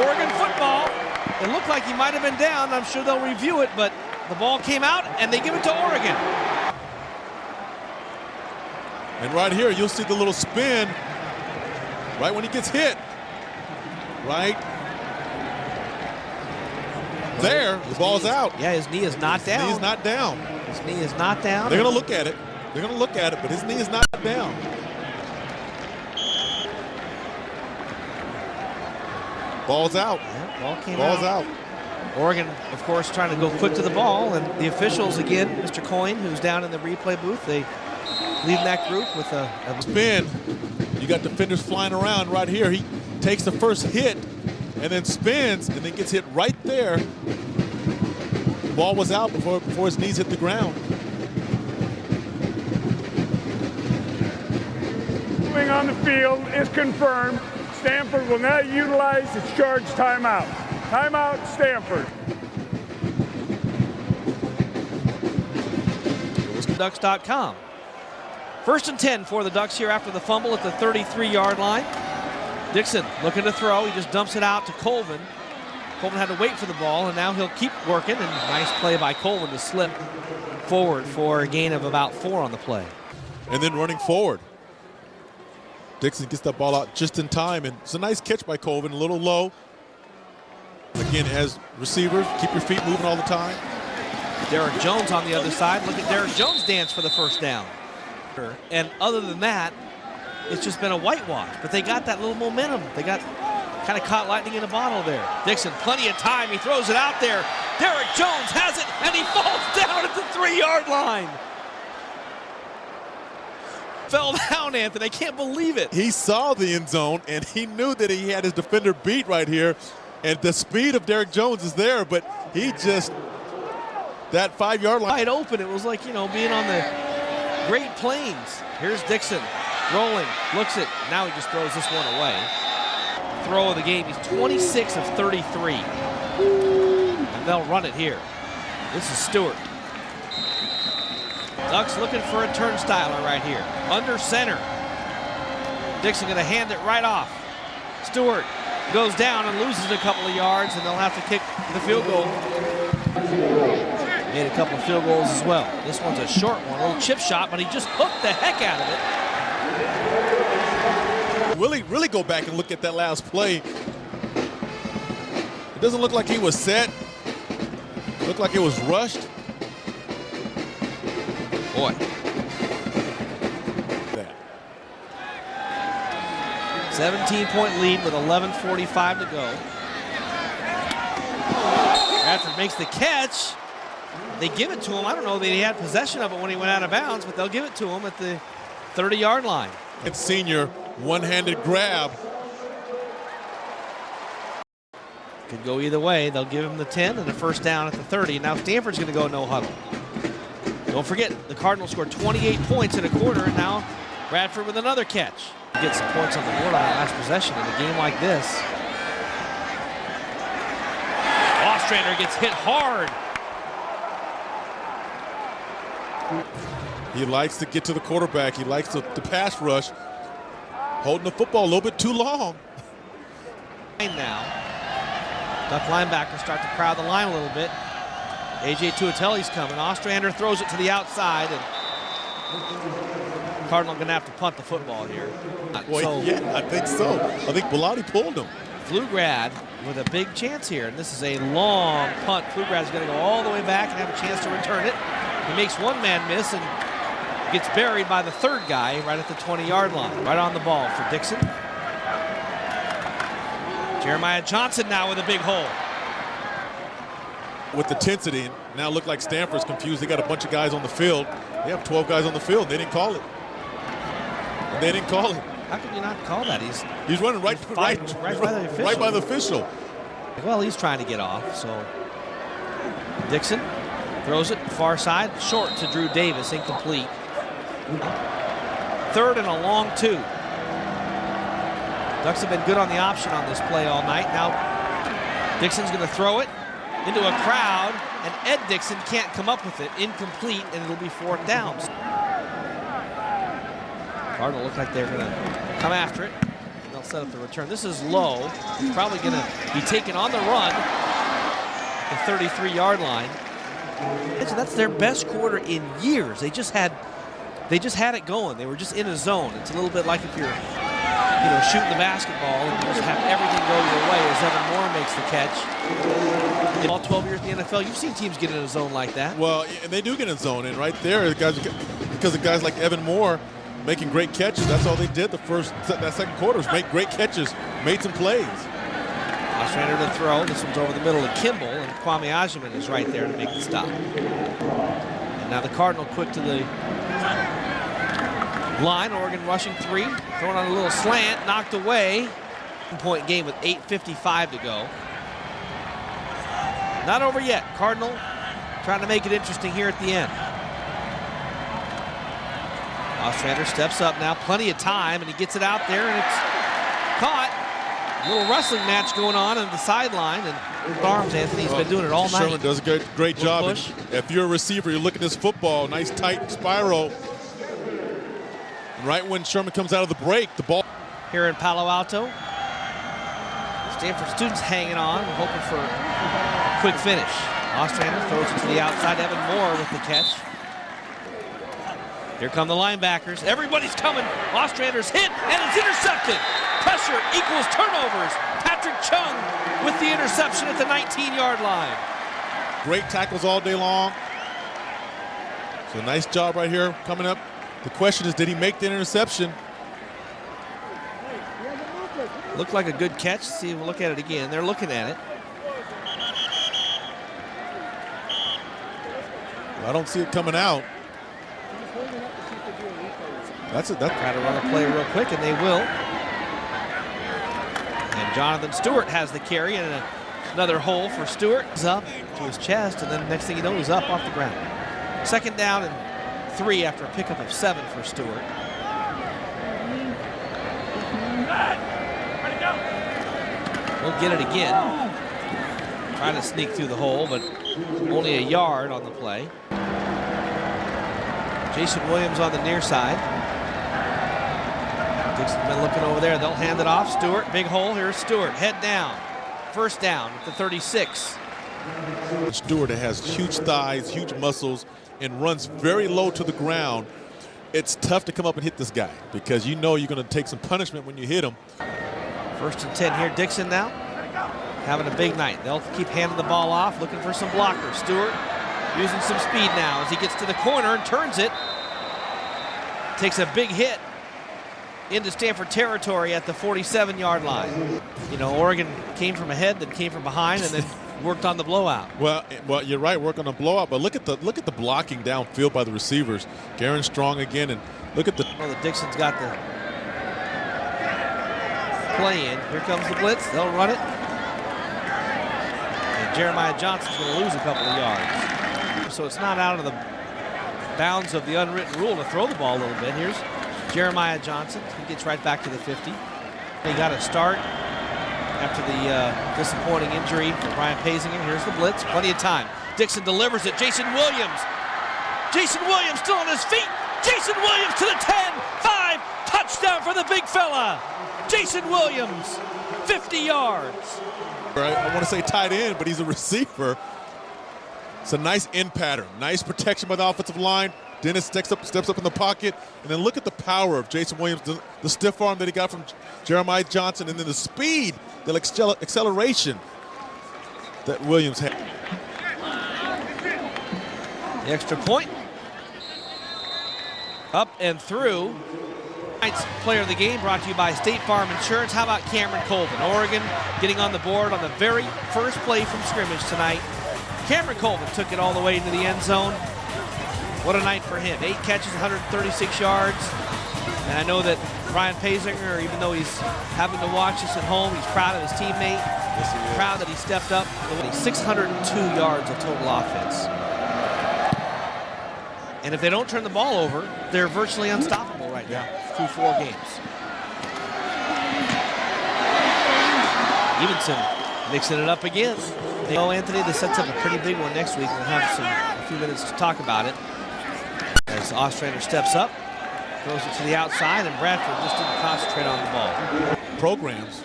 Oregon football. It looked like he might have been down. I'm sure they'll review it, but the ball came out and they give it to Oregon. And right here, you'll see the little spin right when he gets hit. Right there, the ball's out. Yeah, his knee is not down. His knee is not down. His knee is not down. They're going to look at it. They're going to look at it, but his knee is not down. Ball's out. Yeah, ball came Ball's out. Oregon, of course, trying to go quick to the ball, and the officials, again, Mr. Coyne, who's down in the replay booth, they lead that group with a spin. You got defenders flying around right here. He takes the first hit and then spins and then gets hit right there. The ball was out before his knees hit the ground. Moving on the field is confirmed. Stanford will now utilize its charged timeout. Timeout, Stanford. Ducks.com. 1st and 10 for the Ducks here after the fumble at the 33-yard line. Dixon looking to throw. He just dumps it out to Colvin. Colvin had to wait for the ball, and now he'll keep working. And nice play by Colvin to slip forward for a gain of about 4 on the play. And then running forward. Dixon gets that ball out just in time, and it's a nice catch by Colvin, a little low. Again, as receivers, keep your feet moving all the time. Derek Jones on the other side. Look at Derek Jones dance for the first down. And other than that, it's just been a whitewash. But they got that little momentum. They got kind of caught lightning in a bottle there. Dixon, plenty of time. He throws it out there. Derek Jones has it, and he falls down at the 3-yard line. Fell down, Anthony. I can't believe it. He saw the end zone, and he knew that he had his defender beat right here. And the speed of Derek Jones is there, but he just, that 5-yard line. Wide open. It was like, you know, being on the Great Plains. Here's Dixon rolling, looks it. Now he just throws this one away. Throw of the game. He's 26 of 33. And they'll run it here. This is Stewart. Ducks looking for a turnstiler right here. Under center. Dixon going to hand it right off. Stewart goes down and loses a couple of yards, and they'll have to kick the field goal. Made a couple of field goals as well. This one's a short one, a little chip shot, but he just hooked the heck out of it. Really go back and look at that last play. It doesn't look like he was set. It looked like it was rushed. Boy. 17-point lead with 11:45 to go. Bradford makes the catch. They give it to him. I don't know that he had possession of it when he went out of bounds, but they'll give it to him at the 30-yard line. It's senior one-handed grab. Could go either way. They'll give him the 10 and a first down at the 30. Now Stanford's going to go no huddle. Don't forget, the Cardinals scored 28 points in a quarter, and now Bradford with another catch. Get some points on the board on that last possession in a game like this. Ostrander gets hit hard. He likes to get to the quarterback. He likes to pass rush. Holding the football a little bit too long. Now, Duck linebackers start to crowd the line a little bit. A.J. Tuatelli's coming. Ostrander throws it to the outside, and Cardinal going to have to punt the football here. Well, yeah, I think so. I think Bellotti pulled him. Pflugrad with a big chance here, and this is a long punt. Pflugrad's going to go all the way back and have a chance to return it. He makes one man miss and gets buried by the third guy right at the 20-yard line. Right on the ball for Dixon. Jeremiah Johnson now with a big hole. With the intensity, now look like Stanford's confused. They got a bunch of guys on the field. They have 12 guys on the field. They didn't call it. They didn't call it. How can you not call that? He's running right by the official. Well, he's trying to get off. So Dixon throws it far side, short to Drew Davis, incomplete. 3rd and a long 2. Ducks have been good on the option on this play all night. Now Dixon's going to throw it into a crowd, and Ed Dixon can't come up with it. Incomplete, and it'll be 4th down. Cardinal look like they're going to come after it. They'll set up the return. This is low. It's probably going to be taken on the run at the 33-yard line. So that's their best quarter in years. They just had it going. They were just in a zone. It's a little bit like if you're shooting the basketball and you just have everything go your way as Evan Moore makes the catch. In all 12 years in the NFL, you've seen teams get in a zone like that. Well, and they do get in a zone, and right there, because of guys like Evan Moore making great catches. That's all they did that second quarter was make great catches, made some plays. Ostrander to throw. This one's over the middle to Kimball, and Kwame Ajiman is right there to make the stop. And now the Cardinal quick to the line. Oregon rushing 3, throwing on a little slant, knocked away. 1-point game with 8:55 to go. Not over yet. Cardinal trying to make it interesting here at the end. Ostrander steps up now, plenty of time, and he gets it out there, and it's caught. A little wrestling match going on the sideline, and arms, Anthony's been doing it all night. Sherman does a great job. If you're a receiver, you look at this football, nice tight spiral. Right when Sherman comes out of the break, the ball. Here in Palo Alto, Stanford students hanging on, hoping for a quick finish. Ostrander throws it to the outside. Evan Moore with the catch. Here come the linebackers. Everybody's coming. Ostrander's hit, and it's intercepted. Pressure equals turnovers. Patrick Chung with the interception at the 19-yard line. Great tackles all day long. So nice job right here coming up. The question is, did he make the interception? Looked like a good catch. See, we'll look at it again. They're looking at it. I don't see it coming out. That's it. Try to run a play real quick, and they will. And Jonathan Stewart has the carry, and another hole for Stewart. He's up to his chest, and then next thing you know, he's up off the ground. 2nd down and 3 after a pickup of 7 for Stewart. We'll get it again. Trying to sneak through the hole, but only a yard on the play. Jason Williams on the near side. Dixon's been looking over there. They'll hand it off. Stewart, big hole. Here's Stewart. Head down. 1st down at the 36. Stewart has huge thighs, huge muscles, and runs very low to the ground. It's tough to come up and hit this guy because you know you're going to take some punishment when you hit him. 1st and 10 here. Dixon now having a big night. They'll keep handing the ball off, looking for some blockers. Stewart using some speed now as he gets to the corner and turns it. Takes a big hit into Stanford territory at the 47-yard line. You know, Oregon came from ahead, then came from behind, and then worked on the blowout. Well, you're right, work on the blowout, but look at the blocking downfield by the receivers. Garen Strong again, and look at the. Well, the Dixon's got the play in. Here comes the blitz. They'll run it. And Jeremiah Johnson's going to lose a couple of yards. So it's not out of the bounds of the unwritten rule to throw the ball a little bit. Here's Jeremiah Johnson. He gets right back to the 50. He got a start after the disappointing injury for Brian Pazinger. Here's the blitz. Plenty of time. Dixon delivers it. Jason Williams. Jason Williams still on his feet. Jason Williams to the 10, 5, touchdown for the big fella. Jason Williams, 50 yards. I want to say tight end, but he's a receiver. It's a nice end pattern. Nice protection by the offensive line. Dennis steps up in the pocket. And then look at the power of Jason Williams, the stiff arm that he got from Jeremiah Johnson, and then the speed, the acceleration that Williams had. The extra point. Up and through. Tonight's player of the game brought to you by State Farm Insurance. How about Cameron Colvin? Oregon getting on the board on the very first play from scrimmage tonight. Cameron Colvin took it all the way into the end zone. What a night for him. 8 catches, 136 yards. And I know that Brian Pazinger, even though he's having to watch this at home, he's proud of his teammate. Yes, proud that he stepped up. 602 yards of total offense. And if they don't turn the ball over, they're virtually unstoppable right now through 4 games. Evenson mixing it up again. Oh, Anthony, this sets up a pretty big one next week. We'll have a few minutes to talk about it. As Ostrander steps up, throws it to the outside, and Bradford just didn't concentrate on the ball. Programs,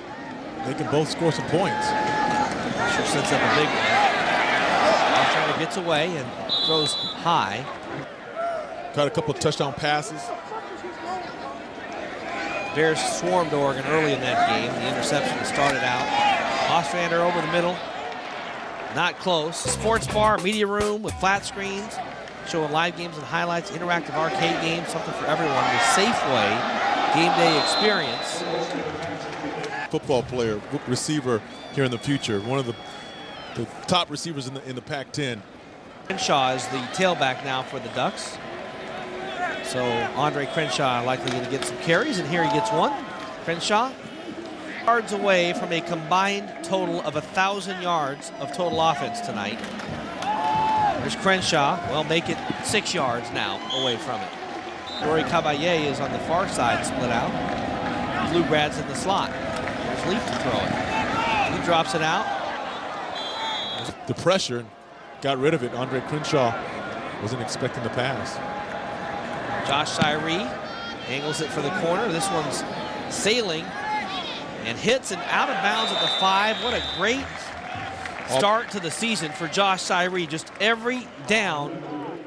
they can both score some points. Sure sets up a big one. Ostrander gets away and throws high. Got a couple of touchdown passes. Bears swarmed Oregon early in that game. The interception started out. Ostrander over the middle. Not close. Sports bar, media room with flat screens, showing live games and highlights, interactive arcade games, something for everyone. The Safeway game day experience. Football player, receiver here in the future. One of the top receivers in the Pac-10. Crenshaw is the tailback now for the Ducks. So Andre Crenshaw likely going to get some carries, and here he gets one. Crenshaw, yards away from a combined total of 1,000 yards of total offense tonight. There's Crenshaw. Well, make it 6 yards now away from it. Rory Caballé is on the far side, split out. Blue Brad's in the slot. There's Leaf to throw it. He drops it out. The pressure, got rid of it. Andre Crenshaw wasn't expecting the pass. Josh Cyree angles it for the corner. This one's sailing and hits and out of bounds at the 5. What a great start to the season for Josh Cyree. Just every down,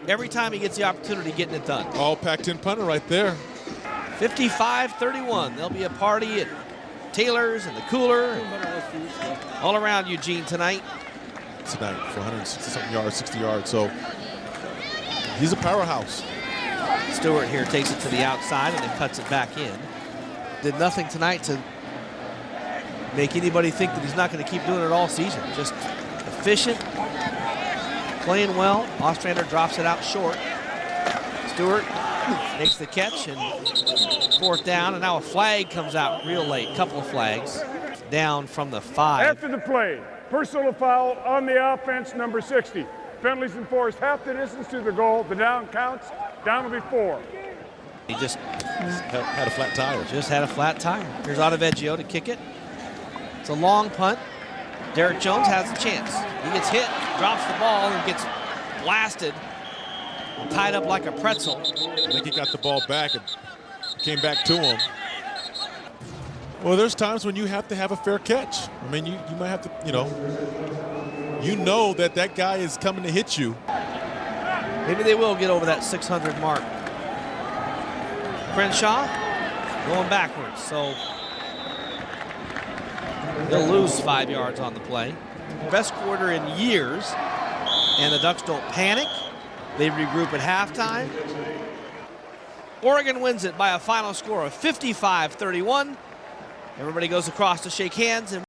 every time he gets the opportunity, getting it done. All Pac-10 punter right there. 55-31. There'll be a party at Taylor's and the Cooler all around Eugene tonight. Tonight for 160-something yards, 60 yards. So he's a powerhouse. Stewart here takes it to the outside and then cuts it back in. Did nothing tonight to make anybody think that he's not going to keep doing it all season. Just efficient, playing well. Ostrander drops it out short. Stewart makes the catch, and 4th down, and now a flag comes out real late. Couple of flags down from the 5. After the play, personal foul on the offense, number 60. Penalties enforced half the distance to the goal. The down counts. Down will be 4. He just had a flat tire. Just had a flat tire. Here's Ottaveggio to kick it. It's a long punt. Derek Jones has a chance. He gets hit, drops the ball, and gets blasted, tied up like a pretzel. I think he got the ball back and came back to him. Well, there's times when you have to have a fair catch. I mean, you might have to, you know that guy is coming to hit you. Maybe they will get over that 600 mark. Crenshaw going backwards, so they'll lose 5 yards on the play. Best quarter in years, and the Ducks don't panic. They regroup at halftime. Oregon wins it by a final score of 55-31. Everybody goes across to shake hands. And